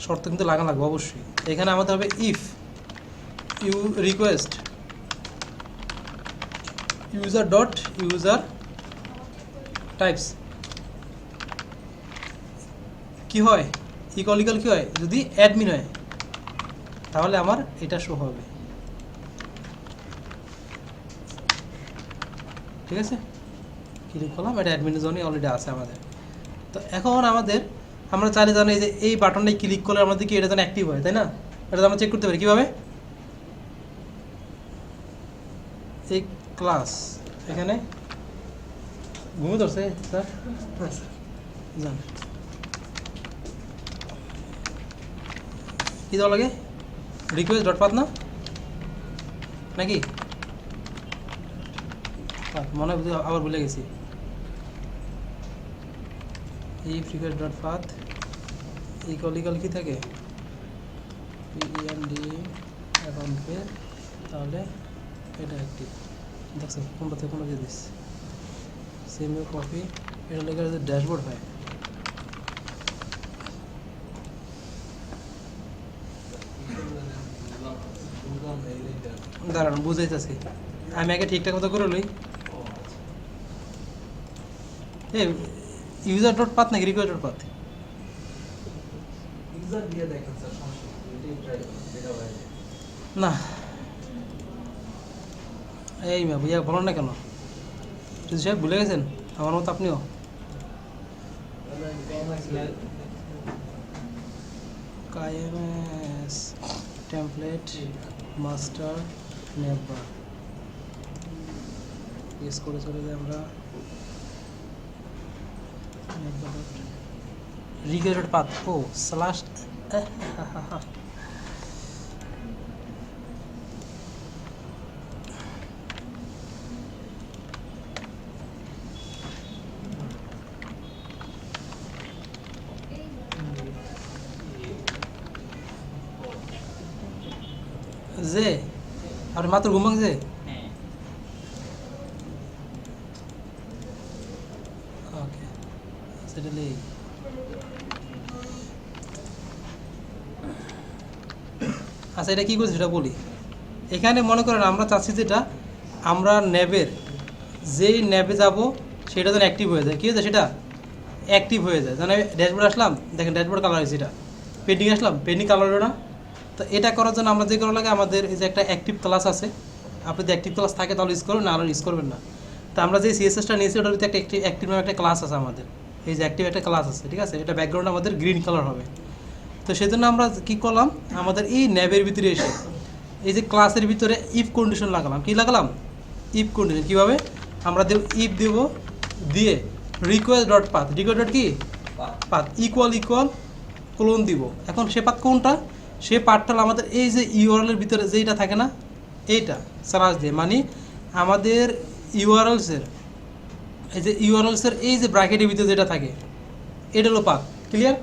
[SPEAKER 1] শর্ত কিন্তু লাগানো লাগবে অবশ্যই। এখানে আমাদের হবে if you request user types কি হয়? ইকুয়াল কি হয়? যদি অ্যাডমিন হয় তাহলে আমার এটা শো হবে, ঠিক আছে। ক্লিক করলাম, এটা অ্যাডমিনের জন্য অলরেডি আছে আমাদের। তো এখন আমরা চাইলে জানি যে এই বাটনটাই ক্লিক করলে আমাদের কি এটা যেন অ্যাক্টিভ হয়, তাই না? এটা তো আমরা চেক করতে পারি কীভাবে? এই ক্লাস এখানে ঘুমে ধরছে স্যার, জান কী দেওয়া লাগে? রিকোয়েস্ট ডট পাথ না নাকি? মনে হয় আবার ভুলে গেছি। এই রিকোয়েস্ট ডট পাথ ইকুয়াল কি থাকে? PEND অ্যাকাউন্ট পে, তাহলে এটা অ্যাক্টিভ। দেখছো কোনটা থেকে কোনটা দিয়ে দিস, সেম কপি, এটা লেগে ড্যাশবোর্ড হয়। দাঁড়ান বুঝাইতেছি, আমি আগে ঠিকঠাক মতো করে লই। এই ইউজার ডট পাথ নাকি রিকোয়েস্ট ডট পাথ?
[SPEAKER 2] ইউজার দিয়ে দেখেন স্যার, সমস্যা নেই, এটাই ট্রাই করুন, যেটা হয়।
[SPEAKER 1] না এই মা ভুইয়া বলো না কেন? যদি সাহেব ভুলে গেছেন আমার মতো আপনিও? KMS template master never use করে চলে যাই আমরা। রিকোয়েস্ট পাথ ও স্ল্যাশ যে আপনি মাত্র ঘুম ভাঙছে?
[SPEAKER 3] হ্যাঁ
[SPEAKER 1] ওকে সেটা নেই। আচ্ছা এটা কী করছি সেটা বলি। এখানে মনে করেন আমরা চাচ্ছি যেটা আমরা ন্যাবের যেই ন্যাবে যাব সেটা যেন অ্যাক্টিভ হয়ে যায়। কী হয়ে যায় সেটা অ্যাক্টিভ হয়ে যায়। যেন ড্যাশবোর্ড আসলাম, দেখেন ড্যাশবোর্ড কালার হয়েছে, এটা পেন্ডিং আসলাম পেন্ডিং কালার হলো না। তো এটা করার জন্য আমরা যে করা লাগে, আমাদের এই যে একটা অ্যাক্টিভ ক্লাস আছে, আপনি যদি অ্যাক্টিভ ক্লাস থাকে তাহলে ইউজ করবেন, না হলে ইউজ করবেন না। তো আমরা যে সিএসএসটা নিয়েছি ওটার ভিতরে একটা অ্যাক্টিভ নামে একটা ক্লাস আছে আমাদের, এই যে অ্যাক্টিভ একটা ক্লাস আছে, ঠিক আছে? এটা ব্যাকগ্রাউন্ড আমাদের গ্রিন কালার হবে। তো সেজন্য আমরা কী করলাম, আমাদের এই ন্যাবের ভিতরে এসে এই যে ক্লাসের ভিতরে ইফ কন্ডিশন লাগালাম। কী লাগালাম? If condition. কীভাবে? আমরা ইফ দেব, দিয়ে request dot path, request dot কি পাথ ইকুয়াল ক্লোন দিব। এখন সে পাথ কোনটা? সে পাথটা আমাদের এই যে ইউআরএলের ভিতরে যেটা থাকে না, এইটা স্ল্যাশ দিয়ে, মানে আমাদের ইউআরএলসের এই যে ইউআরএলসের এই যে ব্র্যাকেটের ভিতরে যেটা থাকে এটা হলো পাথ। ক্লিয়ার?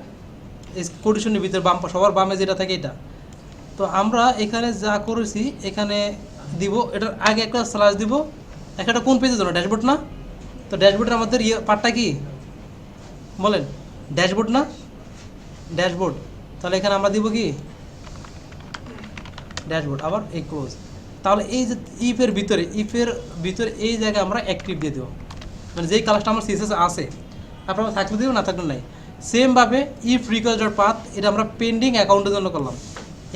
[SPEAKER 1] এই কোটেশনের ভিতরে বাম সবার বামে যেটা থাকে এটা। তো আমরা এখানে যা করেছি এখানে দিব, এটার আগে একটা স্ল্যাশ দিব। একটা কোন পেজের জন্য? ড্যাশবোর্ড না? তো ড্যাশবোর্ডের আমাদের পার্টটা কি বলেন? ড্যাশবোর্ড না? ড্যাশবোর্ড। তাহলে এখানে আমরা দিব কি ড্যাশবোর্ড, আবার এই ক্লোজ। তাহলে এই যে ইফের ভিতরে এই জায়গায় আমরা অ্যাক্টিভ দিয়ে দেবো, মানে যেই কালারটা আমার সিএসএস আছে, আপনারা থাকলে দেবো না থাকলে নাই। সেমভাবে ইফ রিকোয়েস্ট ডট পাথ, এটা আমরা পেন্ডিং অ্যাকাউন্টের জন্য করলাম।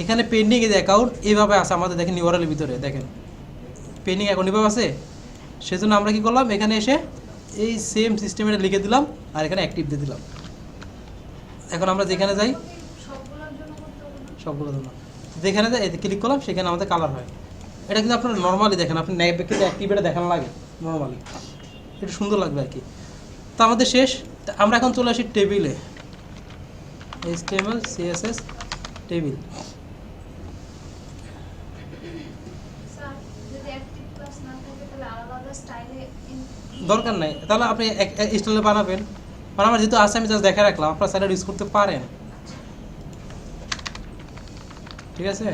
[SPEAKER 1] এখানে পেন্ডিং এই যে অ্যাকাউন্ট এইভাবে আছে আমাদের, দেখেন ইউআরএলের ভিতরে দেখেন পেন্ডিং অ্যাকাউন্ট এইভাবে আছে। সেজন্য আমরা কি করলাম, এখানে এসে এই সেম সিস্টেমে লিখে দিলাম আর এখানে অ্যাক্টিভ দিয়ে দিলাম। এখন আমরা যেখানে যাই
[SPEAKER 4] সবগুলোর জন্য করতে হবে না?
[SPEAKER 1] সবগুলো জন্য যেখানে যাই এতে ক্লিক করলাম, সেখানে আমাদের কালার হয়। এটা কিন্তু আপনারা নর্মালি দেখেন, আপনি ন্যাবে কিন্তু অ্যাক্টিভ এটা দেখানো লাগে নর্মালি, এটা সুন্দর লাগবে আর কি। তো আমাদের শেষ। আমরা এখন চলে আসি টেবিলে, HTML CSS টেবিল।
[SPEAKER 4] স্যার যদি অ্যাক্টিভ ক্লাস না থাকে তাহলে আলাদা স্টাইলে
[SPEAKER 1] দরকার নাই, তাহলে আপনি স্টাইলে বানাবেন। মানে আমার যেহেতু আছে আমি জাস্ট দেখে রাখলাম, আপনারা স্যালাড ইউজ করতে পারেন, ঠিক আছে?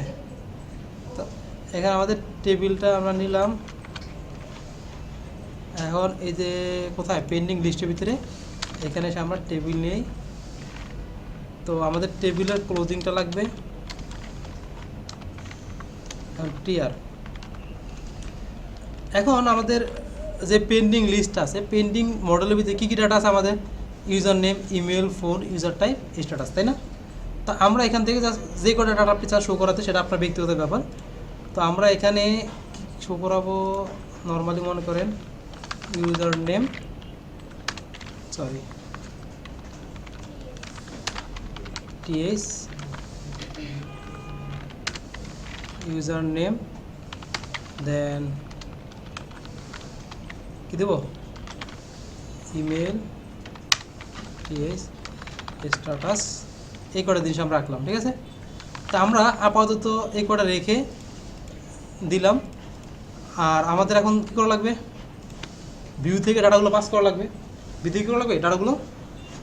[SPEAKER 1] তো এখানে আমাদের টেবিলটা আমরা নিলাম। এখন এই যে কোথায় পেন্ডিং লিস্টের ভিতরে এখানে এসে আমরা টেবিল নেই। তো আমাদের টেবিলের ক্লোজিংটা লাগবে টিআর। এখন আমাদের যে পেন্ডিং লিস্ট আছে, পেন্ডিং মডেলের ভিতরে কী কী ডাটা আছে আমাদের? User name, email, phone, user type, status, তাই না? তো আমরা এখান থেকে জাস্ট যে কটা ডাটা আপনি চান শো করাতে, সেটা আপনার ব্যক্তিগত ব্যাপার। তো আমরা এখানে শো করাবো নর্মালি, মনে করেন ইউজার নেম, সরি টিএস ইউজার নেম দেন কি দেব ইমেল টিএস স্ট্যাটাস এই কটা জিনিস আমরা রাখলাম ঠিক আছে। তা আমরা আপাতত এই কটা রেখে দিলাম। আর আমাদের এখন কী করা লাগবে, ভিউ থেকে ডাটাগুলো পাস করা লাগবে। ভিউ থেকে কী করা লাগবে, ডাটাগুলো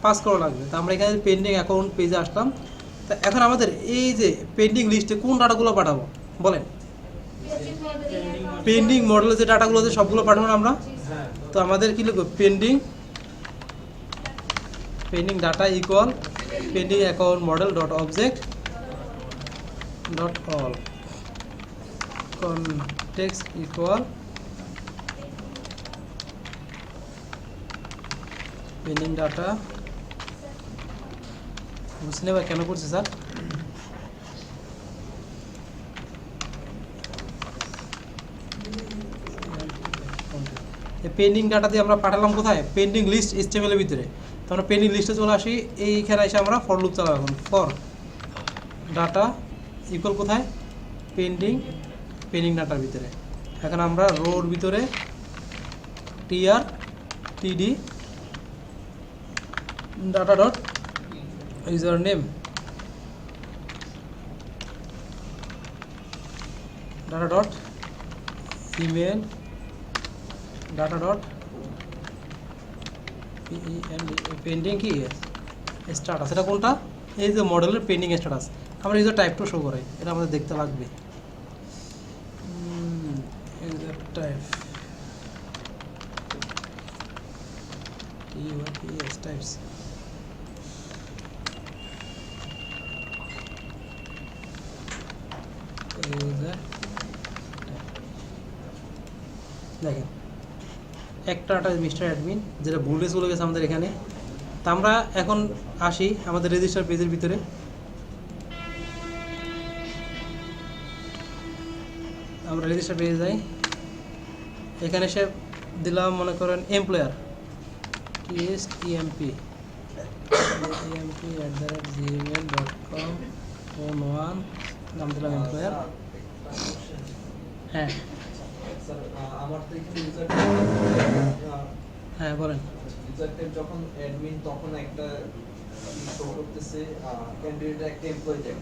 [SPEAKER 1] পাস করা লাগবে। তা আমরা এখানে পেন্ডিং অ্যাকাউন্ট পেজে আসলাম। তা এখন আমাদের এই যে পেন্ডিং লিস্টে কোন ডাটাগুলো পাঠাবো বলেন, পেন্ডিং মডেলে যে ডাটাগুলো আছে সবগুলো পাঠাবো না আমরা।
[SPEAKER 2] হ্যাঁ
[SPEAKER 1] তো আমাদের কী লিখবো, pending data equal pending account model dot object dot all context equal pending data বুঝছেন এবার কেন করছে স্যার, এই পেন্ডিং ডাটা দিয়ে আমরা পাঠালাম কোথায়, পেন্ডিং লিস্ট HTML এর ভিতরে। তো আমরা পেন্ডিং লিস্টে চলে আসি, এইখানে এসে আমরা ফর লুপ চালাবো। এখন ফর ডাটা ইকুয়াল কোথায়, পেন্ডিং ডাটার ভিতরে। এখন আমরা রোর ভিতরে টিআর টিডি data dot user name data dot email data dot pending কি স্ট্যাটাস, এটা কোনটা, এই যে মডেলের পেন্ডিং স্ট্যাটাস। আমরা ইউজার টাইপটা শো করাই, এটা আমাদের দেখতে লাগবে। user type TYPS types user দেখেন একটা মিস্টার অ্যাডমিন যেটা ভুলে চলে গেছে আমাদের এখানে। তা আমরা এখন আসি আমাদের রেজিস্টার পেজের ভিতরে। আমরা রেজিস্টার পেজে যাই, এখানে এসে দিলাম মনে করেন এমপ্লয়ার emp@gmail.com phone 1 নাম দিলাম এমপ্লয়ার। হ্যাঁ
[SPEAKER 2] স্যার আমার তো এখানে ইউজার
[SPEAKER 1] হ্যাঁ বলেন।
[SPEAKER 2] ইউজার টাইপ যখন অ্যাডমিন তখন একটা শো করতেছে, ক্যান্ডিডেট একটা এমপ্লয়ি টাইপ।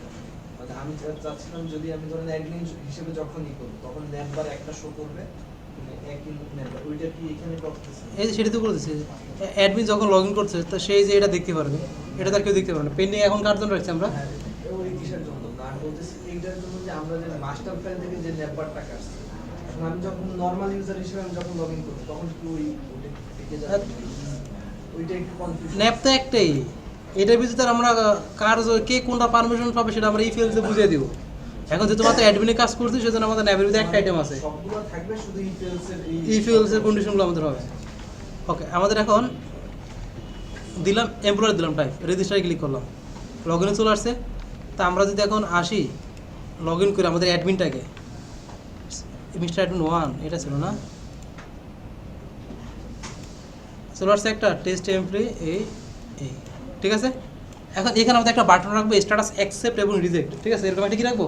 [SPEAKER 2] মানে আমি চাচ্ছিলাম যদি আমি ধরেন অ্যাডমিন হিসেবে যখন করব তখন নেমবার একটা শো করবে, মানে একই নেমবার, ওইটা কি এখানে করতেছে?
[SPEAKER 1] এই যে সেটা তো বলতেছি, অ্যাডমিন যখন লগ ইন করছে তো সেই যে এটা দেখতে পারবে, এটা তার কেউ দেখতে পারবে না। পেন্ডিং এখন কার জন্য রাখছি আমরা,
[SPEAKER 2] হ্যাঁ, ওই কিসের জন্য না বলতেছি এইটার জন্য যে আমরা যে মাস্টার ফাইল থেকে যে নেমবারটা কাটছি, এখন আমি যখন নরমাল ইউজার হিসেবে আমি যখন লগইন করব তখন কি ওই ওটা থেকে যাবে? ওইটা একটু কনফিউশন।
[SPEAKER 1] ন্যাপ তো একটাই, এটার ভিতরে আমরা কার কে কোনটা পারমিশন পাবে সেটা আমরা ইফেলসে বুঝিয়ে দিব। এখন যেহেতু মাত্র অ্যাডমিনে কাজ করছি সেজন্য আমাদের ন্যাপের ভিতরে একটা আইটেম আছে,
[SPEAKER 2] সবগুলো থাকবে, শুধু
[SPEAKER 1] ইফেলসের কন্ডিশনগুলো আমাদের হবে। ওকে, আমাদের এখন দিলাম এমপ্লয়ার, দিলাম টাইপ, রেজিস্টারে ক্লিক করলাম, লগ ইনে চলে আসছে। তা আমরা যদি এখন আসি লগ ইন করি আমাদের অ্যাডমিনটাকে, মিস্টার অ্যাডমিন 1 এটা ছিল না, চলে আসছে একটা টেস্ট এমপ্লয়ি এই এই ঠিক আছে। এখন এখানে আমাদের একটা বাটন রাখবো, স্ট্যাটাস অ্যাকসেপ্ট এবং রিজেক্ট, ঠিক আছে। এরকম একটা কি রাখবো,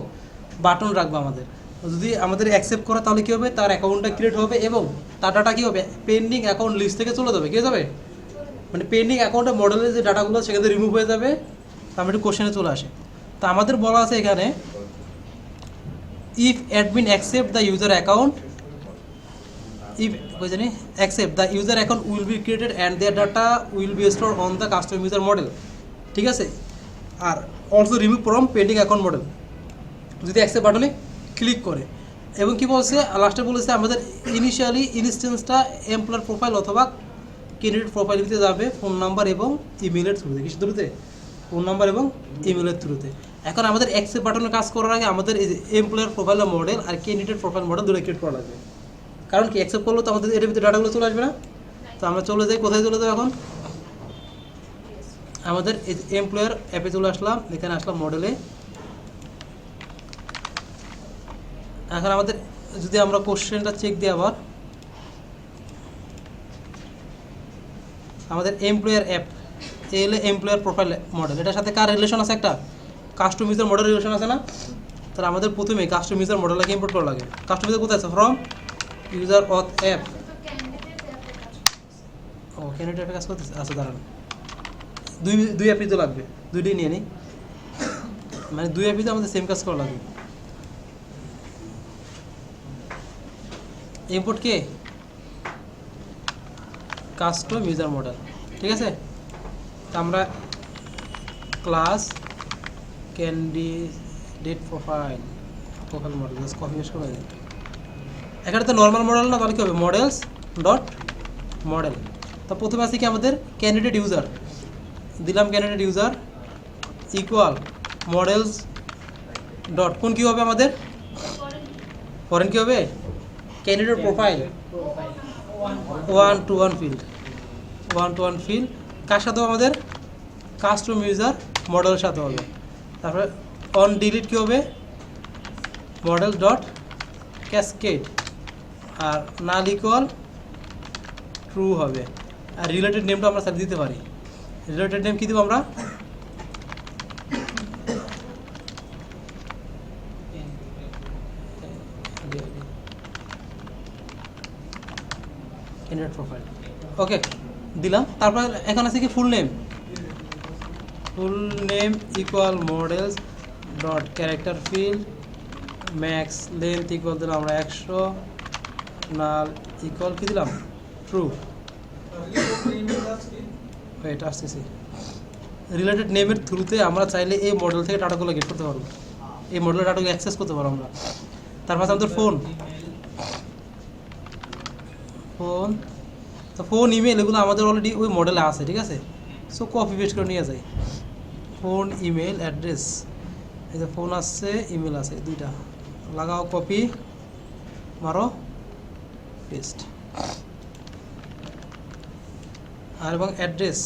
[SPEAKER 1] বাটন রাখবো আমাদের। যদি আমাদের অ্যাকসেপ্ট করে তাহলে কী হবে, তার অ্যাকাউন্টটা ক্রিয়েট হবে এবং তার ডাটা কী হবে, পেন্ডিং অ্যাকাউন্ট লিস্ট থেকে চলে যাবে। কী হয়ে যাবে, মানে পেন্ডিং অ্যাকাউন্টের মডেলের যে ডাটাগুলো সেখান থেকে রিমুভ হয়ে যাবে। তো আমরা একটু কোশ্চেনে চলে আসে। তো আমাদের বলা আছে এখানে if admin accept the user account, if accept the user account will be created and their data will be stored on the custom user model, ঠিক আছে। Are also remove from pending account model যদি accept বাটনে click করে। এবং কি বলছে লাস্টে বলেছে আমাদের ইনিশিয়ালি ইনস্টেন্সটা এমপ্লয়ার প্রোফাইল অথবা ক্যান্ডিডেট প্রোফাইল দিতে যাবে ফোন নাম্বার এবং ইমেলের থ্রুতে। কিসের থ্রুতে, ফোন নাম্বার এবং ইমেলের থ্রুতে। এখন আমাদের অ্যাকসেপ্ট বাটনে কাজ করার আগে আমাদের এই যে এমপ্লয়ার প্রোফাইল মডেল আর ক্যান্ডিডেট প্রোফাইল মডেল দুটো ক্রিয়েট করা লাগবে। কারণ কি অ্যাকসেপ্ট করলে তো আমাদের এর ভিতরে ডাটাগুলো চলে আসবে না। তো আমরা চলে যাই, কোথায় চলে যাই এখন, আমাদের এমপ্লয়ার অ্যাপে চলে আসলাম, এখানে আসলাম মডেলে। এখন আমাদের যদি আমরা কোশ্চেনটা চেক দিই, আবার আমাদের এমপ্লয়ার অ্যাপ এই হলো এমপ্লয়ার প্রোফাইল মডেল। এটার সাথে কার রিলেশন আছে? একটা কাস্টম ইউজার মডেল রিলেশন আছে না? তাহলে আমাদের প্রথমে কাস্টম ইউজার মডেলটাকে ইম্পোর্ট করা লাগে। কাস্টম ইউজার কোথায় আছে? From user auth app.
[SPEAKER 4] তো ক্যান্ডিডেট অ্যাপে কাজ করতেছে।
[SPEAKER 1] ও ক্যান্ডিডেট অ্যাপে কাজ করতেছে, আচ্ছা দাঁড়ান, দুই অ্যাপই তো লাগবে, দুইটাই নিয়ে নিই, মানে দুই অ্যাপই তো আমাদের সেম কাজ করা লাগবে। ইম্পোর্ট কে? কাস্টম ইউজার মডেল, ঠিক আছে। তা আমরা class candidate profile model just copy paste করে দিই। এখানে তো নর্মাল মডেল না, তাহলে কী হবে? Models dot model. তা প্রথমে আছে কি আমাদের ক্যান্ডিডেট ইউজার, দিলাম candidate user equal models dot কোন কী হবে আমাদের? ফরেন কী হবে? Candidate profile one to one field কার সাথে হবে? আমাদের কাস্টম ইউজার মডেলের সাথে হবে। তারপরে অন ডিলিট কী হবে? মডেল ডট ক্যাসকেড, আর নাল ইকুয়াল ট্রু হবে। আর রিলেটেড নেমটা আমরা স্যার দিতে পারি। রিলেটেড নেম কী দেবো আমরা? ক্যান্ডিডেট প্রোফাইল, ওকে দিলাম। তারপর এখন আছে কি full name equal models dot character field max length equal দিলাম আমরা 100, নাল ইকুয়াল কী দিলাম? ট্রু। এটা আসতেছি রিলেটেড নেমের থ্রুতে আমরা চাইলে এই মডেল থেকে ডাটাগুলো গেট করতে পারবো, এই মডেলের ডাটাগুলো অ্যাক্সেস করতে পারবো আমরা। তারপর আমাদের ফোন তো ফোন ইমেল এগুলো আমাদের অলরেডি ওই মডেলে আছে, ঠিক আছে। সো কপি পেস্ট করে নিয়ে যাই। ফোন ইমেল অ্যাড্রেস, এই যে ফোন আসছে ইমেল আছে, দুইটা লাগাও, কপি মারো পেস্ট। আর এবং অ্যাড্রেস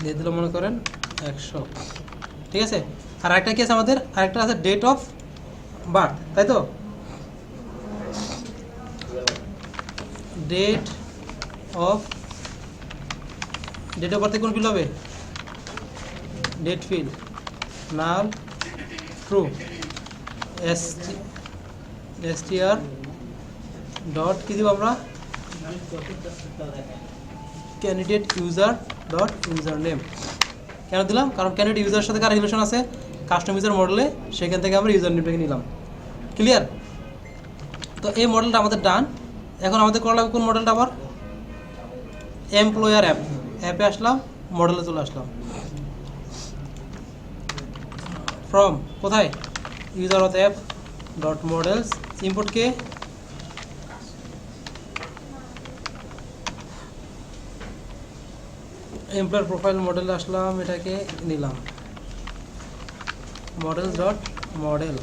[SPEAKER 1] দিয়ে দিল মনে করেন 100, ঠিক আছে। আর একটা কি আছে আমাদের? আরেকটা আছে ডেট অফ বার্থ, তাই তো? ডেট অফ বার্থে কোন ফিল্ড হবে? ডেট ফিল্ড, নাল ট্রু, str ডট কী দিব আমরা? Candidate user dot user name. কেন দিলাম? কারণ ক্যান্ডিডেট ইউজারের সাথে কার রিলেশন আছে? কাস্টম ইউজার মডেলে, সেখান থেকে আমরা ইউজার নেমটাকে নিলাম। ক্লিয়ার? তো এই মডেলটা আমাদের ডান। এখন আমাদের করা লাগবে কোন মডেলটা? আবার এমপ্লয়ার অ্যাপে আসলাম, মডেলে চলে আসলাম। ফ্রম কোথায়? User of app dot models, import কে? এমপ্লয়ার প্রোফাইল মডেলে আসলাম, এটাকে নিলাম মডেলস ডট মডেল।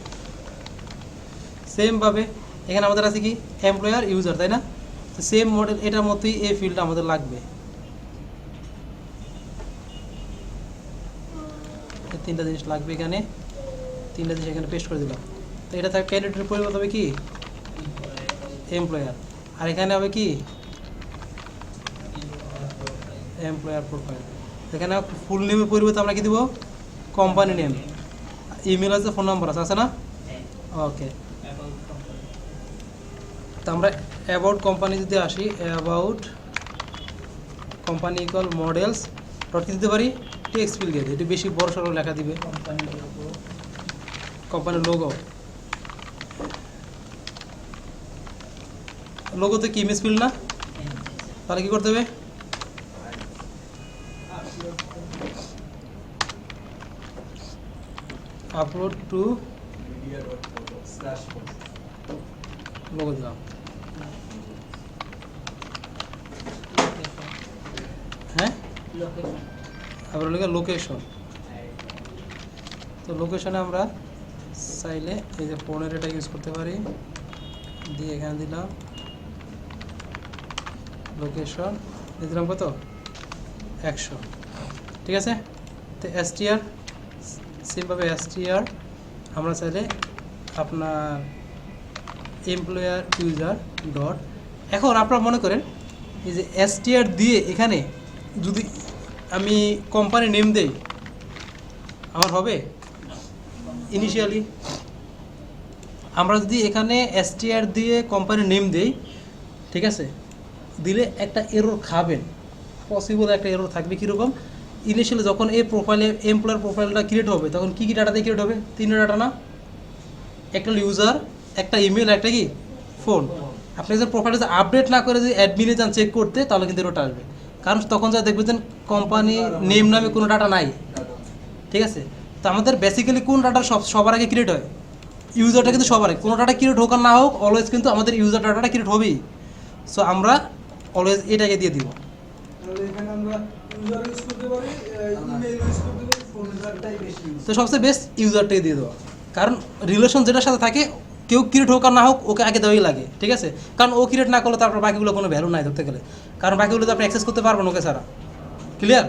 [SPEAKER 1] সেমভাবে এখানে আমাদের আছে কি? এমপ্লয়ার ইউজার, তাই না? তো সেম মডেল, এটার মতোই এই ফিল্ডটা আমাদের লাগবে। তিনটা জিনিস লাগবে এখানে, তিনটা জিনিস এখানে পেস্ট করে দিলাম। তো এটা থাকে ক্যান্ডিডেটের পরিবর্তে হবে কি? এমপ্লয়ার। আর এখানে হবে কি? Employer profile. এখানে ফুল নেমের পরিবর্তে আমরা কি দিব? কোম্পানি নেম, ইমেল আছে, ফোন নাম্বার আছে না? ওকে। তো আমরা অ্যাবাউট কোম্পানি যদি আসি, about company equal models dot কি দিতে পারি? টেক্সট ফিল্ড দিয়ে, এটি বেশি বড় সড়ো লেখা দিবে। কোম্পানির লোগোতে কি ইমেজ ফিল্ড না? তাহলে কি করতে হবে? আপলোড টু লোগো দিলাম, হ্যাঁ। আবার লিখে লোকেশন। তো লোকেশনে আমরা চাইলে এই যে ফোনের এটা ইউজ করতে পারি, দিয়ে এখানে দিলাম লোকেশন, দিয়ে দিলাম কত? 100, ঠিক আছে। তো str সেমভাবে str আমরা চাইলে আপনার এমপ্লয়ার ইউজার ডট, এখন আপনারা মনে করেন এই যে str দিয়ে এখানে যদি আমি কোম্পানি নেম দেই আমার হবে ইনিশিয়ালি? আমরা যদি এখানে str দিয়ে কোম্পানি নেম দেই, ঠিক আছে, দিলে একটা এরর খাবেন, পসিবল একটা এরর থাকবে। কীরকম? ইনিশিয়ালি যখন এই প্রোফাইলে এমপ্লয়ার প্রোফাইলটা ক্রিয়েট হবে তখন কী কী ডাটা দিয়ে ক্রিয়েট হবে? 3টা ডাটা না? একটা ইউজার, একটা ইমেল, একটা কি ফোন। আপনি যদি প্রোফাইলটা আপডেট না করে যদি অ্যাডমিনে যান চেক করতে, তাহলে কিন্তু এররটা আসবে। কারণ তখন যা দেখবেন যে কোম্পানি নেম নামে কোনো ডাটা নাই, ঠিক আছে। তো আমাদের বেসিক্যালি কোন ডাটা সবার আগে ক্রিয়েট হয়? ইউজারটা কিন্তু সবার আগে, কোনো ডাটা ক্রিয়েট হোক আর না হোক অলওয়েজ কিন্তু আমাদের ইউজার ডাটাটা ক্রিয়েট হবেই। সো আমরা অলওয়েজ এটাকে দিয়ে দিব।
[SPEAKER 5] তাহলে এখানে আমরা ইউজার ইউজ করতে পারি, ইমেল ইউজ করতে পারি, ফোন নাম্বারটাই বেশি ইউজ।
[SPEAKER 1] তো সবচেয়ে বেস্ট ইউজারটাই দিয়ে দেওয়া, কারণ রিলেশন যেটার সাথে থাকে কেউ ক্রিয়েট হোক আর না হোক ওকে আগে দেওয়াই লাগে, ঠিক আছে। কারণ ও ক্রিয়েট না করলে তারপর বাকিগুলো কোনো ভ্যালু নাই ধরতে গেলে, কারণ বাকিগুলো তো আপনি অ্যাক্সেস করতে পারবেন ওকে ছাড়া। ক্লিয়ার?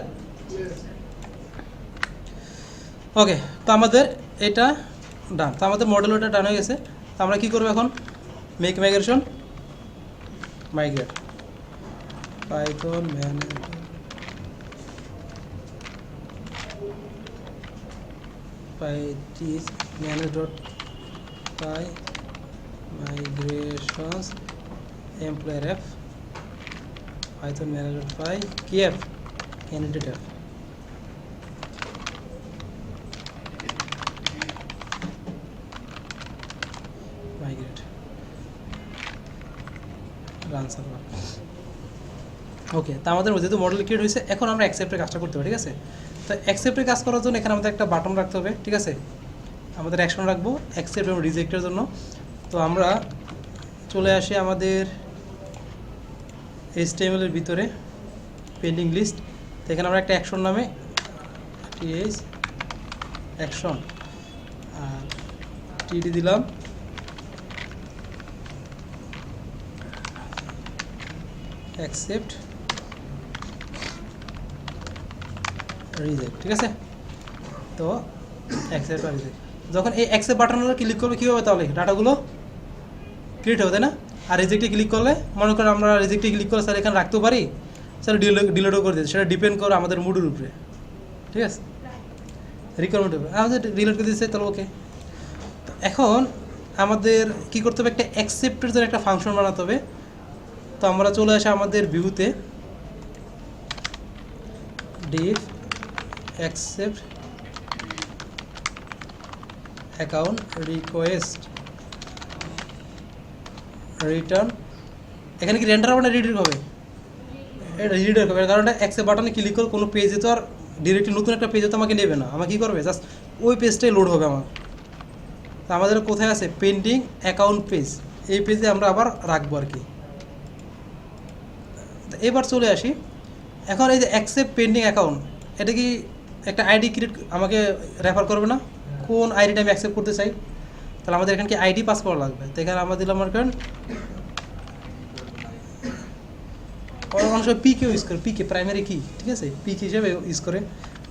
[SPEAKER 1] ওকে, তো আমাদের এটা ডান, তো আমাদের মডেল ওটা ডান হয়ে গেছে। তো আমরা কী করবো এখন? Make migration, migrate Python manage.py migrations employer f python manage.py kf candidate f migrate run server। ওকে, তা আমাদের যেহেতু মডেল ক্রিয়েট হয়েছে, এখন আমরা অ্যাকসেপ্টের কাজটা করতে হবে, ঠিক আছে। তো অ্যাকসেপ্টের কাজ করার জন্য এখানে আমাদের একটা বাটন রাখতে হবে, ঠিক আছে। আমাদের অ্যাকশন রাখবো অ্যাকসেপ্ট এবং রিজেক্টের জন্য। তো আমরা চলে আসি আমাদের HTML এর ভিতরে পেন্ডিং লিস্ট। তো এখানে আমরা একটা অ্যাকশন নামে টিএস অ্যাকশন আর টিডি দিলাম, অ্যাকসেপ্ট রিজেক্ট, ঠিক আছে। তো অ্যাকসেপ্ট আর রিজেক্ট, যখন এই অ্যাকসেপ্ট বাটনে ক্লিক করবে কী হবে? তাহলে ডাটাগুলো ক্রিয়েট হবে, তাই না? আর রিজেক্টে ক্লিক করলে, মনে করেন আমরা রিজেক্টে ক্লিক করলে স্যার এখানে রাখতেও পারি, স্যার ডিলিটও করে দিতে, সেটা ডিপেন্ড করে আমাদের মুডের উপরে, ঠিক আছে, রিকোয়ারমেন্টের উপরে। আমাদের ডিলিট করে দিচ্ছে, তাহলে ওকে। এখন আমাদের কী করতে হবে? একটা অ্যাকসেপ্টের জন্য একটা ফাংশন বানাতে হবে। তো আমরা চলে আসি আমাদের ভিউতে, ডিফ অ্যাকসেপ্ট অ্যাকাউন্ট রিকোয়েস্ট রিটার্ন। এখানে কি রেন্ডার হবে না রিডার হবে? এটা রিডার হবে, কারণ এটা অ্যাকসেপ্ট বাটনে ক্লিক করে কোনো পেজে তো আর ডিরেক্টলি নতুন একটা পেজে তো আমাকে নেবে না। আমাকে কী করবে? জাস্ট ওই পেজটাই লোড হবে আমার। তো আমাদের কোথায় আছে? পেন্ডিং অ্যাকাউন্ট পেজ, এই পেজে আমরা আবার রাখবো আর কি। এবার চলে আসি, এখন এই যে অ্যাকসেপ্ট পেন্ডিং অ্যাকাউন্ট, এটা কি একটা আইডি ক্রিয়েট আমাকে রেফার করবে না? কোন আইডিটা আমি অ্যাকসেপ্ট করতে চাই? তাহলে আমাদের এখানে কি আইডি পাস করা লাগবে। তো এখানে আমরা দিলাম আমার কারণ অনেক সময় পিকে ইউজ করে, পিকে প্রাইমারি কি, ঠিক আছে, পিক হিসেবে ইউজ করে।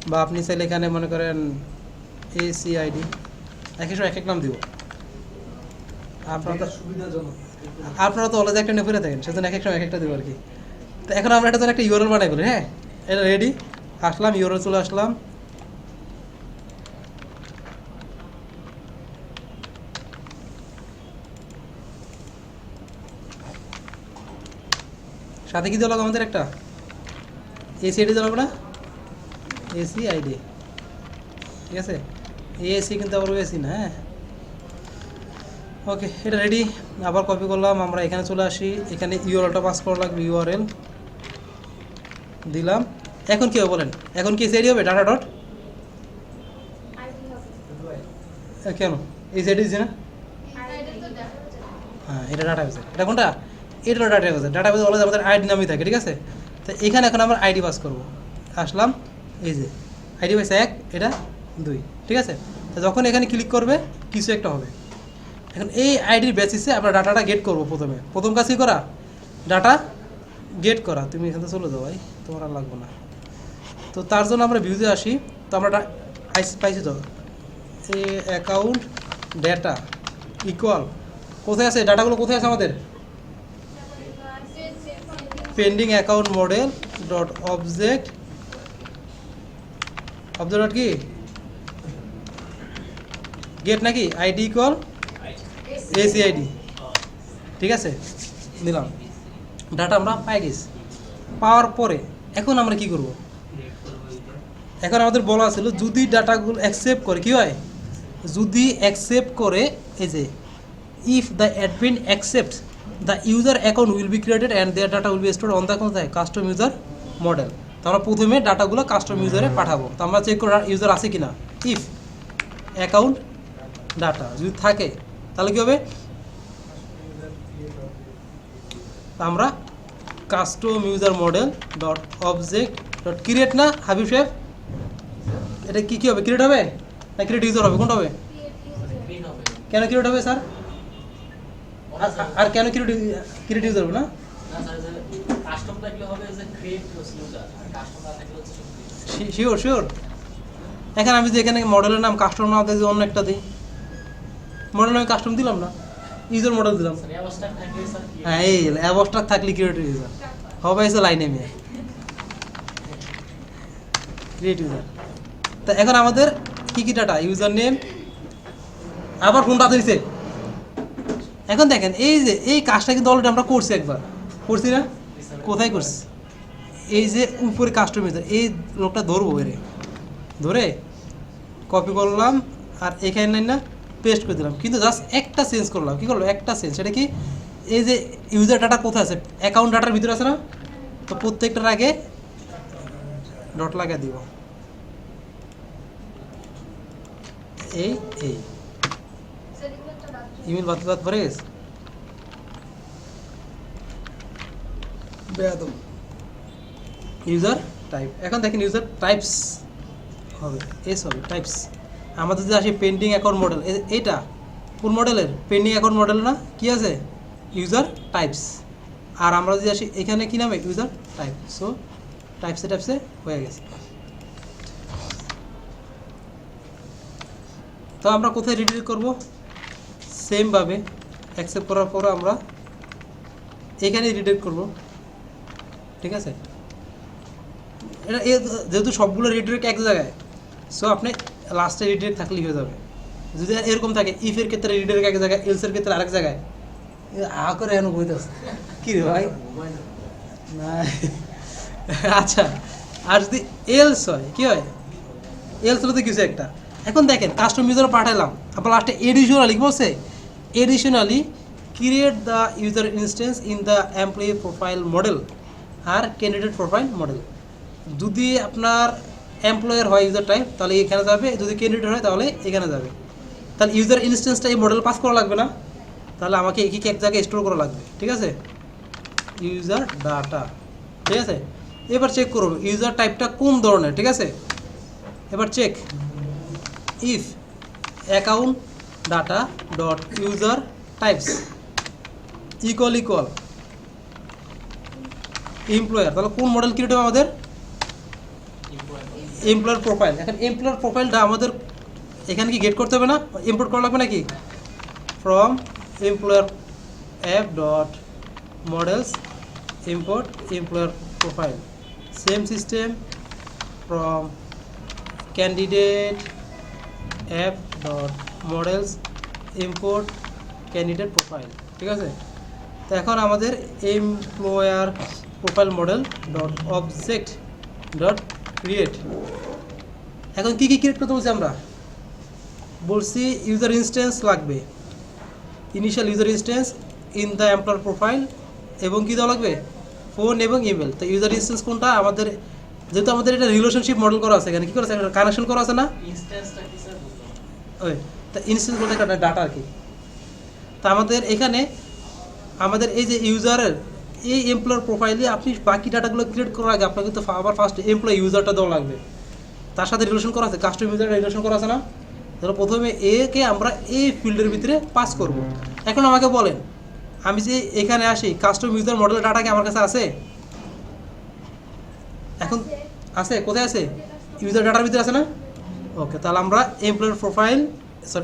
[SPEAKER 1] বা আপনি চাইলে এখানে মনে করেন ACID, এক এক সময় এক এক নাম দিব। আপনার
[SPEAKER 2] সুবিধাজনক,
[SPEAKER 1] আপনারা তো অলরেডি একটা নেপে থাকেন, সেজন্য এক এক সময় এক একটা দেবো আর কি। তো এখন আমরা এটা একটা ইউআরএল বানাই বলি, হ্যাঁ, এটা রেডি। আসলাম ইউআরএল, চলে আসলাম, সাথে কি দেওয়া লাগবে? আমাদের একটা ACID দেওয়া লাগবে না? ACID, ঠিক আছে। AC কিন্তু আবার AC না, হ্যাঁ। ওকে, এটা রেডি। আবার কপি করলাম, আমরা এখানে চলে আসি, এখানে ইউআরএলটা পাস করা লাগবে, ইউআরএল দিলাম। এখন কী হবে বলেন? এখন কি ACID হবে? ডাটা ডট কেন ACID দিচ্ছে না? হ্যাঁ, এটা ডাটা বেস। এটা কোনটা? এটা data base. Data base already আমাদের আইডি নামই থাকে, ঠিক আছে। তো এখানে এখন আমরা আইডি পাস করবো। আসলাম, এই যে আইডি পাস 1, এটা 2, ঠিক আছে। তো যখন এখানে ক্লিক করবে কিছু একটা হবে। এখন এই আইডির বেসিসে আমরা ডাটাটা গেট করবো। প্রথম কাজ কী করা? ডাটা গেট করা। তুমি এখান থেকে চলে যাও ভাই, তোমার আর লাগবে না। তো তার জন্য আমরা ভিউতে আসি। তো আমরা পাইছি তো এই অ্যাকাউন্ট ডেটা ইকুয়াল কোথায় আছে ডাটাগুলো, কোথায় আছে আমাদের? Pending account model dot object dot কি গেট নাকি আইডি ইকুয়াল এসিআইডি, ঠিক আছে দিলাম। ডাটা আমরা পাই গেছি। পাওয়ার পরে এখন আমরা কি করব? এখন আমাদের বলা ছিল যদি ডাটাগুলো অ্যাকসেপ্ট করে কি হয়, যদি অ্যাকসেপ্ট করে এই যে if the admin accepts the user account will be created and their data will be stored on the কোথায় কাস্টম ইউজার মডেল। তো আমরা প্রথমে ডাটাগুলো কাস্টম ইউজারে পাঠাবো। তো আমরা চেক করে ইউজার আছে কি না। ইফ অ্যাকাউন্ট ডাটা যদি থাকে তাহলে কী হবে, আমরা custom user model dot object dot create না হাবিব সাহেব, এটা কি কী হবে, ক্রিয়েট হবে না ক্রিয়েট ইউজার হবে, কোনটা হবে?
[SPEAKER 3] গ্রিন হবে
[SPEAKER 1] কেন ক্রিয়েট হবে স্যার? আর কেন ক্রিয়েট ইউজার হবে না?
[SPEAKER 3] না স্যার, যে কাস্টম থাকলে হবে যে ক্রিয়েট ইউজার, আর কাস্টম না থাকলে হচ্ছে শুধু
[SPEAKER 1] শিওর শিওর। এখানে আমি যে এখানে মডেলের নাম কাস্টম না দিয়ে অন্য একটা দিই, মডেল আমি কাস্টম দিলাম না, ইউজার মডেল দিলাম।
[SPEAKER 3] স্যার অবস্থা থাকলে স্যার কি
[SPEAKER 1] হ্যাঁ এই অ্যাবস্ট্রাক্ট থাকলে ক্রিয়েট ইউজার হবে, এসে লাইনে মেয়ে ক্রিয়েট ইউজার। তা এখন আমাদের কি কি ডাটা, ইউজার নেম, আবার ফোন ডাটা দিছে। এখন দেখেন এই যে এই কাজটা কিন্তু অলরেডি আমরা করছি, একবার করছি না? কোথায় করছি? এই যে উপরে কাস্টম ইউজার, এই লোকটা ধরবো, এরে ধরে কপি করলাম আর এখানে না পেস্ট করে দিলাম, কিন্তু জাস্ট একটা চেঞ্জ করলাম। কী করলাম? একটা চেঞ্জ। সেটা কি, এই যে ইউজার ডাটা কোথায় আছে, অ্যাকাউন্ট ডাটার ভিতরে আছে না? তো প্রত্যেকটার আগে ডট লাগিয়ে দিব, এই এই ইমেল বাদ পরে গেছে বেয়াদব। ইউজার টাইপ, এখন দেখেন ইউজার টাইপস হবে, এস হবে টাইপস। আমাদের যে আসে পেন্ডিং অ্যাকাউন্ট মডেল, এইটা কোন মডেলের? পেন্ডিং অ্যাকাউন্ট মডেল না, কি আছে? User types. আর আমরা যদি আসি এখানে কি নামে, ইউজার টাইপ। সো টাইপসে হয়ে গেছে। তো আমরা কোথায় রিডিরেক্ট করব? সেমভাবে অ্যাকসেপ্ট করার পর আমরা এখানে রিডিরেক্ট করব, ঠিক আছে? এটা যেহেতু সবগুলো রিডিরেক্ট এক জায়গায়, সো আপনি লাস্টে রিডিরেক্ট থাকলেই হয়ে যাবে। যদি এরকম থাকে ইফের ক্ষেত্রে রিডিরেক্ট এক জায়গায়, এলসের ক্ষেত্রে আরেক জায়গায়, আ করে এখন বইতেছে কি রে ভাই না। আচ্ছা, আর যদি এলস হয় কি হয়? এলস হলে তো কিছু একটা। এখন দেখেন কাস্টম ইউজার পাঠালাম, আবার লাস্টে এডিশনালি বলছে, additionally create the user instance in the employee profile model আর ক্যান্ডিডেট প্রোফাইল মডেল। যদি আপনার এমপ্লয়ার হয় ইউজার টাইপ তাহলে এখানে যাবে, যদি ক্যান্ডিডেট হয় তাহলে এখানে যাবে। তাহলে ইউজার ইনস্টেন্সটা এই মডেল পাস করা লাগবে না, তাহলে আমাকে এক জায়গায় স্টোর করা লাগবে, ঠিক আছে? ইউজার ডাটা, ঠিক আছে? এবার চেক করব ইউজার টাইপটা কোন ধরনের, ঠিক আছে? এবার check if account data dot user types equal employer, তাহলে কোন মডেল ক্রিয়েট হবে আমাদের? Employer profile. এখন এমপ্লয়ার প্রোফাইলটা আমাদের এখানে কি গেট করতে হবে না, ইম্পোর্ট করা লাগবে নাকি? From employer app dot models import employer profile, same system from candidate app dot models import candidate profile, ঠিক আছে? তো এখন আমাদের employer profile model dot object dot create. এখন কী কী ক্রিয়েট করতে বলছি আমরা? বলছি ইউজার ইনস্ট্যান্স লাগবে, initial user instance in the employer profile, এবং কী দেওয়া লাগবে? ফোন এবং ইমেল। তো ইউজার ইনস্ট্যান্স কোনটা আমাদের, যেহেতু আমাদের এটা রিলেশনশিপ মডেল করা আছে, এখানে কী করা আছে, কানেকশন করা আছে না?
[SPEAKER 3] ইনস্ট্যান্সটা কি স্যার বুঝলাম?
[SPEAKER 1] ওই তা ইনস্ট্যান্স বলতে একটা ডাটা আর কি। তা আমাদের এখানে আমাদের এই যে ইউজারের এই এমপ্লয়ার প্রোফাইলে আপনি বাকি ডাটাগুলো ক্রিয়েট করার আগে আপনাকে তো আবার ফার্স্ট এমপ্লয় ইউজারটা দেওয়া লাগবে, তার সাথে রিলেশন করা আছে, কাস্টম ইউজার রিলেশন করা আছে না? তাহলে প্রথমে একে আমরা এই ফিল্ডের ভিতরে পাস করব। এখন আমাকে বলেন, আমি যে এখানে আসি কাস্টম ইউজার মডেলের ডাটা কি আমার কাছে আছে? এখন আছে, কোথায় আছে? ইউজার ডাটার ভিতরে আছে না? ওকে, তাহলে আমরা employer profile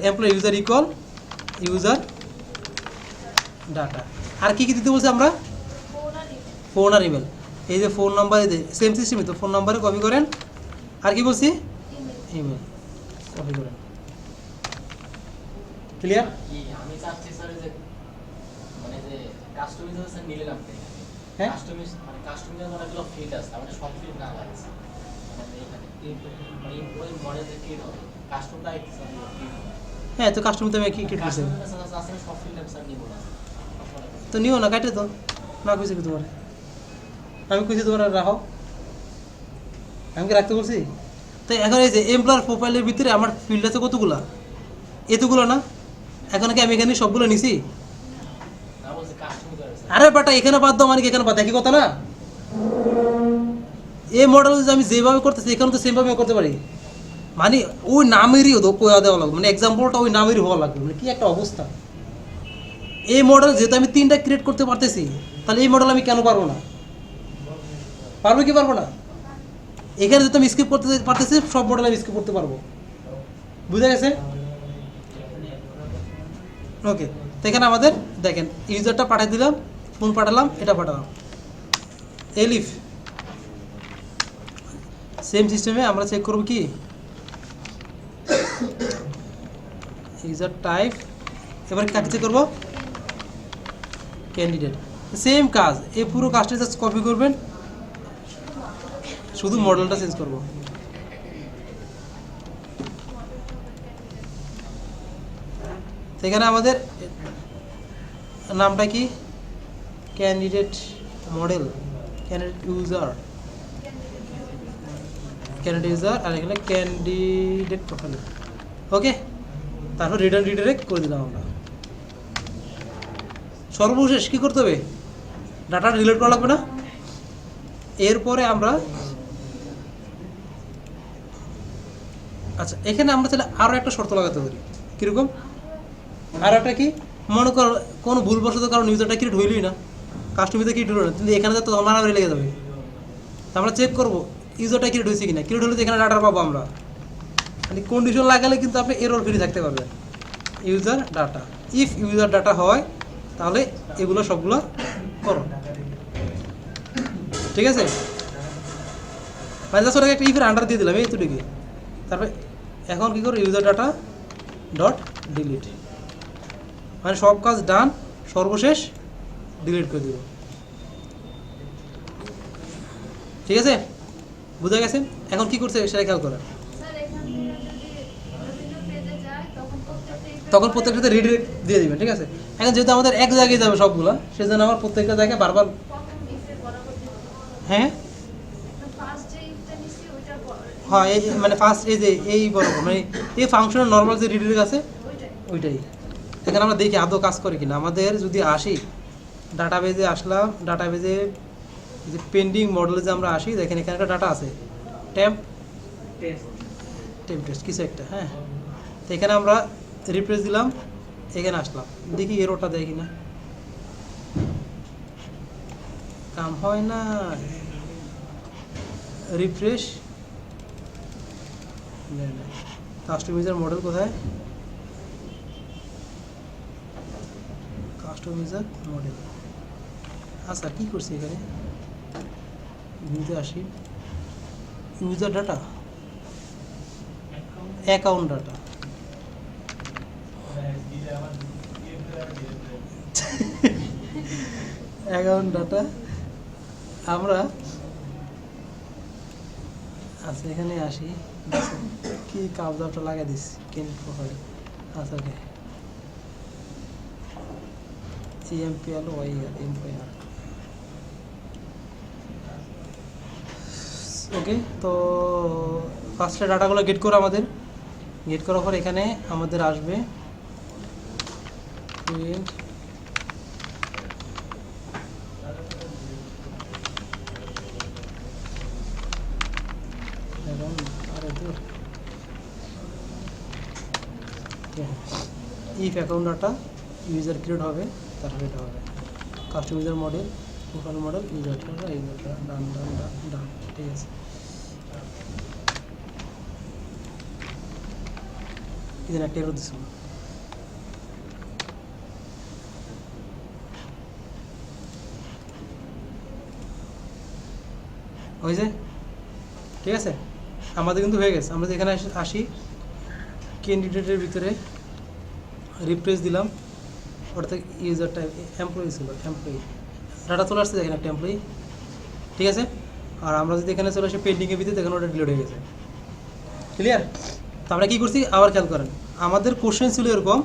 [SPEAKER 1] employ user equal user data. আর কি কি দিতে বলছি আমরা? ফোন আর ইমেল। এই যে ফোন নাম্বার, এই যে সেম সিস্টেমই তো, ফোন নাম্বারে কপি করেন। আর কি বলছি? ইমেল কপি করেন। ক্লিয়ার?
[SPEAKER 3] কি আমি চাচ্ছি স্যার যে মানে যে কাস্টমাইজেশন নিলে লাগবে।
[SPEAKER 1] হ্যাঁ
[SPEAKER 3] কাস্টমাইজেশন অনেকগুলো ফিল্ড আছে, আমাদের সব ফিল্ড না লাগে স্যার। মানে এখানে মানে ওই মডেল যে ক্রিয়েট হবে কাস্টমার দায়িত্ব স্যার ক্রিয়েট হবে।
[SPEAKER 1] হ্যাঁ, তো কাস্টমার তো আমি কি ক্রিয়েট করছি,
[SPEAKER 3] কাস্টমাইজেশন আছে সব ফিল্ড স্যার নিব না।
[SPEAKER 1] তো নিও না, কাটে তো না কইছি কি তোমার? আমি কইছি তোমার রাখো, আমি কি রাখতে বলছি? তো এখন এই যে এমপ্লয়ার প্রোফাইলের ভিতরে আমার ফিল্ড আছে কতগুলা? এতগুলো না? এখন কি আমি এখানে সবগুলো নিছি?
[SPEAKER 3] না বলছে কাস্টমাইজার স্যার।
[SPEAKER 1] আরে বেটা, এখানে বাদ দাও মানে কি এখানে বাদ, একই কথা না? এই মডেল যদি আমি যেভাবে করতেছি এখানে তো সেমভাবে করতে পারি, মানে ওই নামেরই কোয়া দেওয়া লাগবে, মানে এক্সাম্পলটা ওই নামেরই হওয়া লাগবে। মানে কি একটা অবস্থা! এই মডেল যেহেতু আমি 3টা ক্রিয়েট করতে পারতেছি, তাহলে এই মডেল আমি কেন পারবো না? পারবো কি পারবো না? এখানে যেহেতু আমি স্কিপ করতে পারতেছি, সব মডেল আমি স্কিপ করতে পারবো। বুঝা গেছে? ওকে, তো এখানে আমাদের দেখেন ইউজারটা পাঠিয়ে দিলাম, ফোন পাঠালাম, এটা পাঠালাম। এলিফ সেম সিস্টেমে আমরা চেক করব কি ইউজার টাইপ। এবার কাকে চেক করবো? ক্যান্ডিডেট। সেম কাজ, এই পুরো কাজটা জাস্ট কপি করবেন, শুধু মডেলটা চেঞ্জ করব। এখানে আমাদের নামটা কি? Candidate model, candidate user, candidate user, আর এখানে ক্যান্ডিডেট প্রোফাইল। ওকে, তারপর রিটার্ন রিডাইরেক্ট করে দিলাম আমরা। সর্বশেষ কি করতে হবে? ডাটা রিলেট করা লাগবে না? এরপরে আমরা আচ্ছা, এখানে আমরা তাহলে আরও একটা শর্ত লাগাতে পারি। কীরকম? আর একটা কি, মনে করো কোনো ভুলবশত কারণ ইউজারটা ক্রিয়েট হইলই না, কাস্টমাইজার ক্রিয়েট হলো না, কিন্তু এখানে তো মারামারি লেগে যাবে। আমরা চেক করবো ইউজারটা ক্রিয়েট হয়েছে কিনা। ক্রিয়েট হলে তো এখানে ডাটা পাবো আমরা, মানে কন্ডিশন লাগালে কিন্তু আপনি এরর ফ্রি থাকতে পারবেন। User data, if user data হয় তাহলে এগুলো সবগুলো করো, ঠিক আছে? মানে জাস্ট ওটাকে একটা ইফের আন্ডার দিয়ে দিলাম, এই তো ঠিকই। তারপরে এখন কী করো? ইউজার ডাটা ডট ডিলিট, মানে সব কাজ ডান, সর্বশেষ ডিলিট করে দেব। ঠিক আছে, বুঝা গেছে? এখন কি করছে সেটা খেয়াল করেন। তখন প্রত্যেকটাতে রিডিরেক্ট দিয়ে দিবেন, ঠিক আছে? এখন যেহেতু আমাদের এক জায়গায় যাবে সবগুলো, সেজন্য আমার প্রত্যেকটা জায়গায় বারবার, হ্যাঁ হ্যাঁ, এই মানে ফার্স্ট এই যে এই বরাবর, মানে এই ফাংশনের নর্মাল যে রিডিরেক্ট আছে ওইটাই। এখানে আমরা দেখি আদৌ কাজ করে কিনা। আমাদের যদি আসি ডাটাবেজে, আসলাম ডাটাবেজে, যে পেন্ডিং মডেলে যে আমরা আসি, দেখেন এখানে একটা ডাটা আছে, টেম্প টেস্ট কিছু একটা, হ্যাঁ। তো এখানে আমরা রিফ্রেশ দিলাম, এখানে আসলাম, দেখি এরোটা দেয় কিনা। কাম হয় না, রিফ্রেশ। কাস্টমাইজার মডেল কোথায়? কাস্টমাইজার মডেল, আচ্ছা কি করছি এখানে? ভিউতে আসি, user data, account data, account data আমরা, আচ্ছা এখানে আসি, কি কাবজাটা লাগিয়ে দিস ক্যান্ডিডেট প্রোফাইল। আচ্ছা ওকে, এমপিএল ওয়াই এমপিআর। ওকে, তো ফার্স্টে ডাটাগুলো গেট করে আমাদের গেট করার পর এখানে আমাদের আসবে print if account data user create হবে, তারপরে এটা হবে customizer model, profile model, user data, user done done done done, ঠিক আছে। এখানে একটা এরর দিছিল, হয়েছে? ঠিক আছে, আমাদের কিন্তু হয়ে গেছে। আমরা এখানে আসি, ক্যান্ডিডেটের ভিতরে রিপ্লেস দিলাম, অর্থাৎ ইউজার টাইপ এমপ্লয়ি ছিল, এমপ্লয়ি ডাটা চলে আসছে, দেখেন একটা এমপ্লয়ি। ঠিক আছে, আর আমরা যদি এখানে চলে আসি পেন্ডিংয়ের ভিতরে, দেখেন ওটা ডিলিট হয়ে গেছে। ক্লিয়ার? তো আমরা কী করছি আবার খেয়াল করেন, আমাদের কোশ্চেন ছিল এরকম,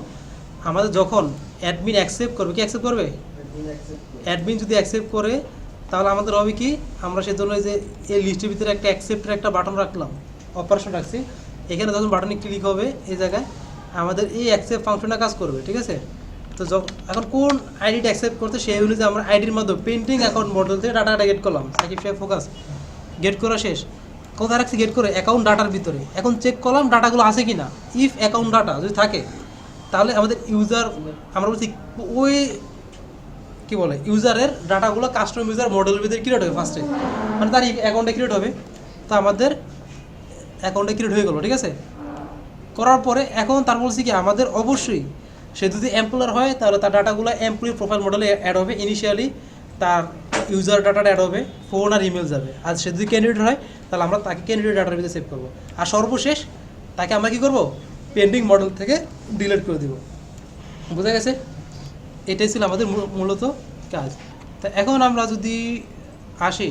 [SPEAKER 1] আমাদের যখন অ্যাডমিন অ্যাকসেপ্ট করবে, কি অ্যাকসেপ্ট করবে? অ্যাডমিন যদি অ্যাকসেপ্ট করে তাহলে আমাদের হবে কি, আমরা সেজন্য যে এই লিস্টের ভিতরে একটা অ্যাকসেপ্টের একটা বাটন রাখলাম, অপারেশন রাখছি, এখানে যখন বাটনে ক্লিক হবে এই জায়গায় আমাদের এই অ্যাকসেপ্ট ফাংশনটা কাজ করবে। ঠিক আছে, তো এখন কোন আইডিটা অ্যাকসেপ্ট করতে সেই অনুযায়ী আমরা আইডির মাধ্যমে পেন্টিং অ্যাকাউন্ট মডেল থেকে ডাটাটা গেট করলাম। সাকিব সাহেব ফোকাস, গেট করা শেষ। কোথায় রাখছি গেট করে? অ্যাকাউন্ট ডাটার ভিতরে। এখন চেক করলাম ডাটাগুলো আছে কি না। ইফ অ্যাকাউন্ট ডাটা যদি থাকে তাহলে আমাদের ইউজার, আমরা বলছি ওই কী বলে, ইউজারের ডাটাগুলো কাস্টম ইউজার মডেলের ভিতরে ক্রিয়েট হবে ফার্স্টে, মানে তার অ্যাকাউন্টে ক্রিয়েট হবে। তো আমাদের অ্যাকাউন্টে ক্রিয়েট হয়ে গেলো। ঠিক আছে, করার পরে এখন তার বলছি কি, আমাদের অবশ্যই সে যদি এমপ্লয়ার হয় তাহলে তার ডাটাগুলো এমপ্লয়ি প্রোফাইল মডেলে অ্যাড হবে। ইনিশিয়ালি তার ইউজার ডাটাটা অ্যাড হবে, ফোন আর ইমেল যাবে। আর সে যদি ক্যান্ডিডেট হয় তাহলে আমরা তাকে ক্যান্ডিডেট ডাটার ভিতরে সেভ করবো। আর সর্বশেষ তাকে আমরা কী করবো, পেন্ডিং মডেল থেকে ডিলিট করে দিব। বোঝা গেছে? এটাই ছিল আমাদের মূলত কাজ। তা এখন আমরা যদি আসি,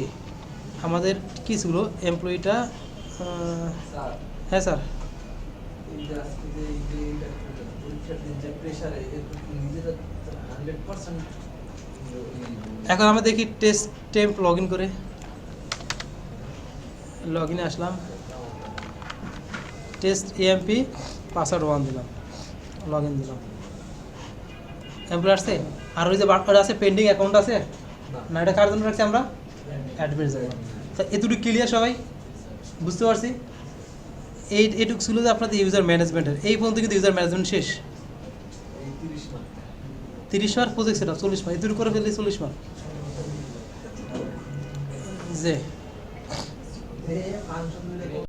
[SPEAKER 1] আমাদের কী ছিল এমপ্লয়িটা,
[SPEAKER 2] স্যার,
[SPEAKER 1] হ্যাঁ স্যার,
[SPEAKER 2] এই যে আজকে যে এই যে পরীক্ষার দিন যে প্রেশারে নিজেরা 100%
[SPEAKER 1] এখন আমরা দেখি টেস্ট টেম্প লগ ইন করে, লগ ইনে আসলাম, টেস্ট এএমপি পাসওয়ার্ড 1 দিলাম, লগ ইন দিলাম, এমপ্লয় আসছে। আর ওই যে বাটন আছে পেন্ডিং অ্যাকাউন্ট আছে না, এটা কার জন্য রাখছি আমরা? অ্যাডমিন জন্য। তা এটুকু ক্লিয়ার সবাই বুঝতে পারছি? এইটুকু ছিল যে আপনাদের ইউজার ম্যানেজমেন্টের। এই পর্যন্ত কিন্তু ইউজার ম্যানেজমেন্ট শেষ। 30 মার্ক প্রজেক্ট, সেটা 40 মার্ক, এটুকু করে ফেললে 40 মার্ক। যে
[SPEAKER 2] ফাংশন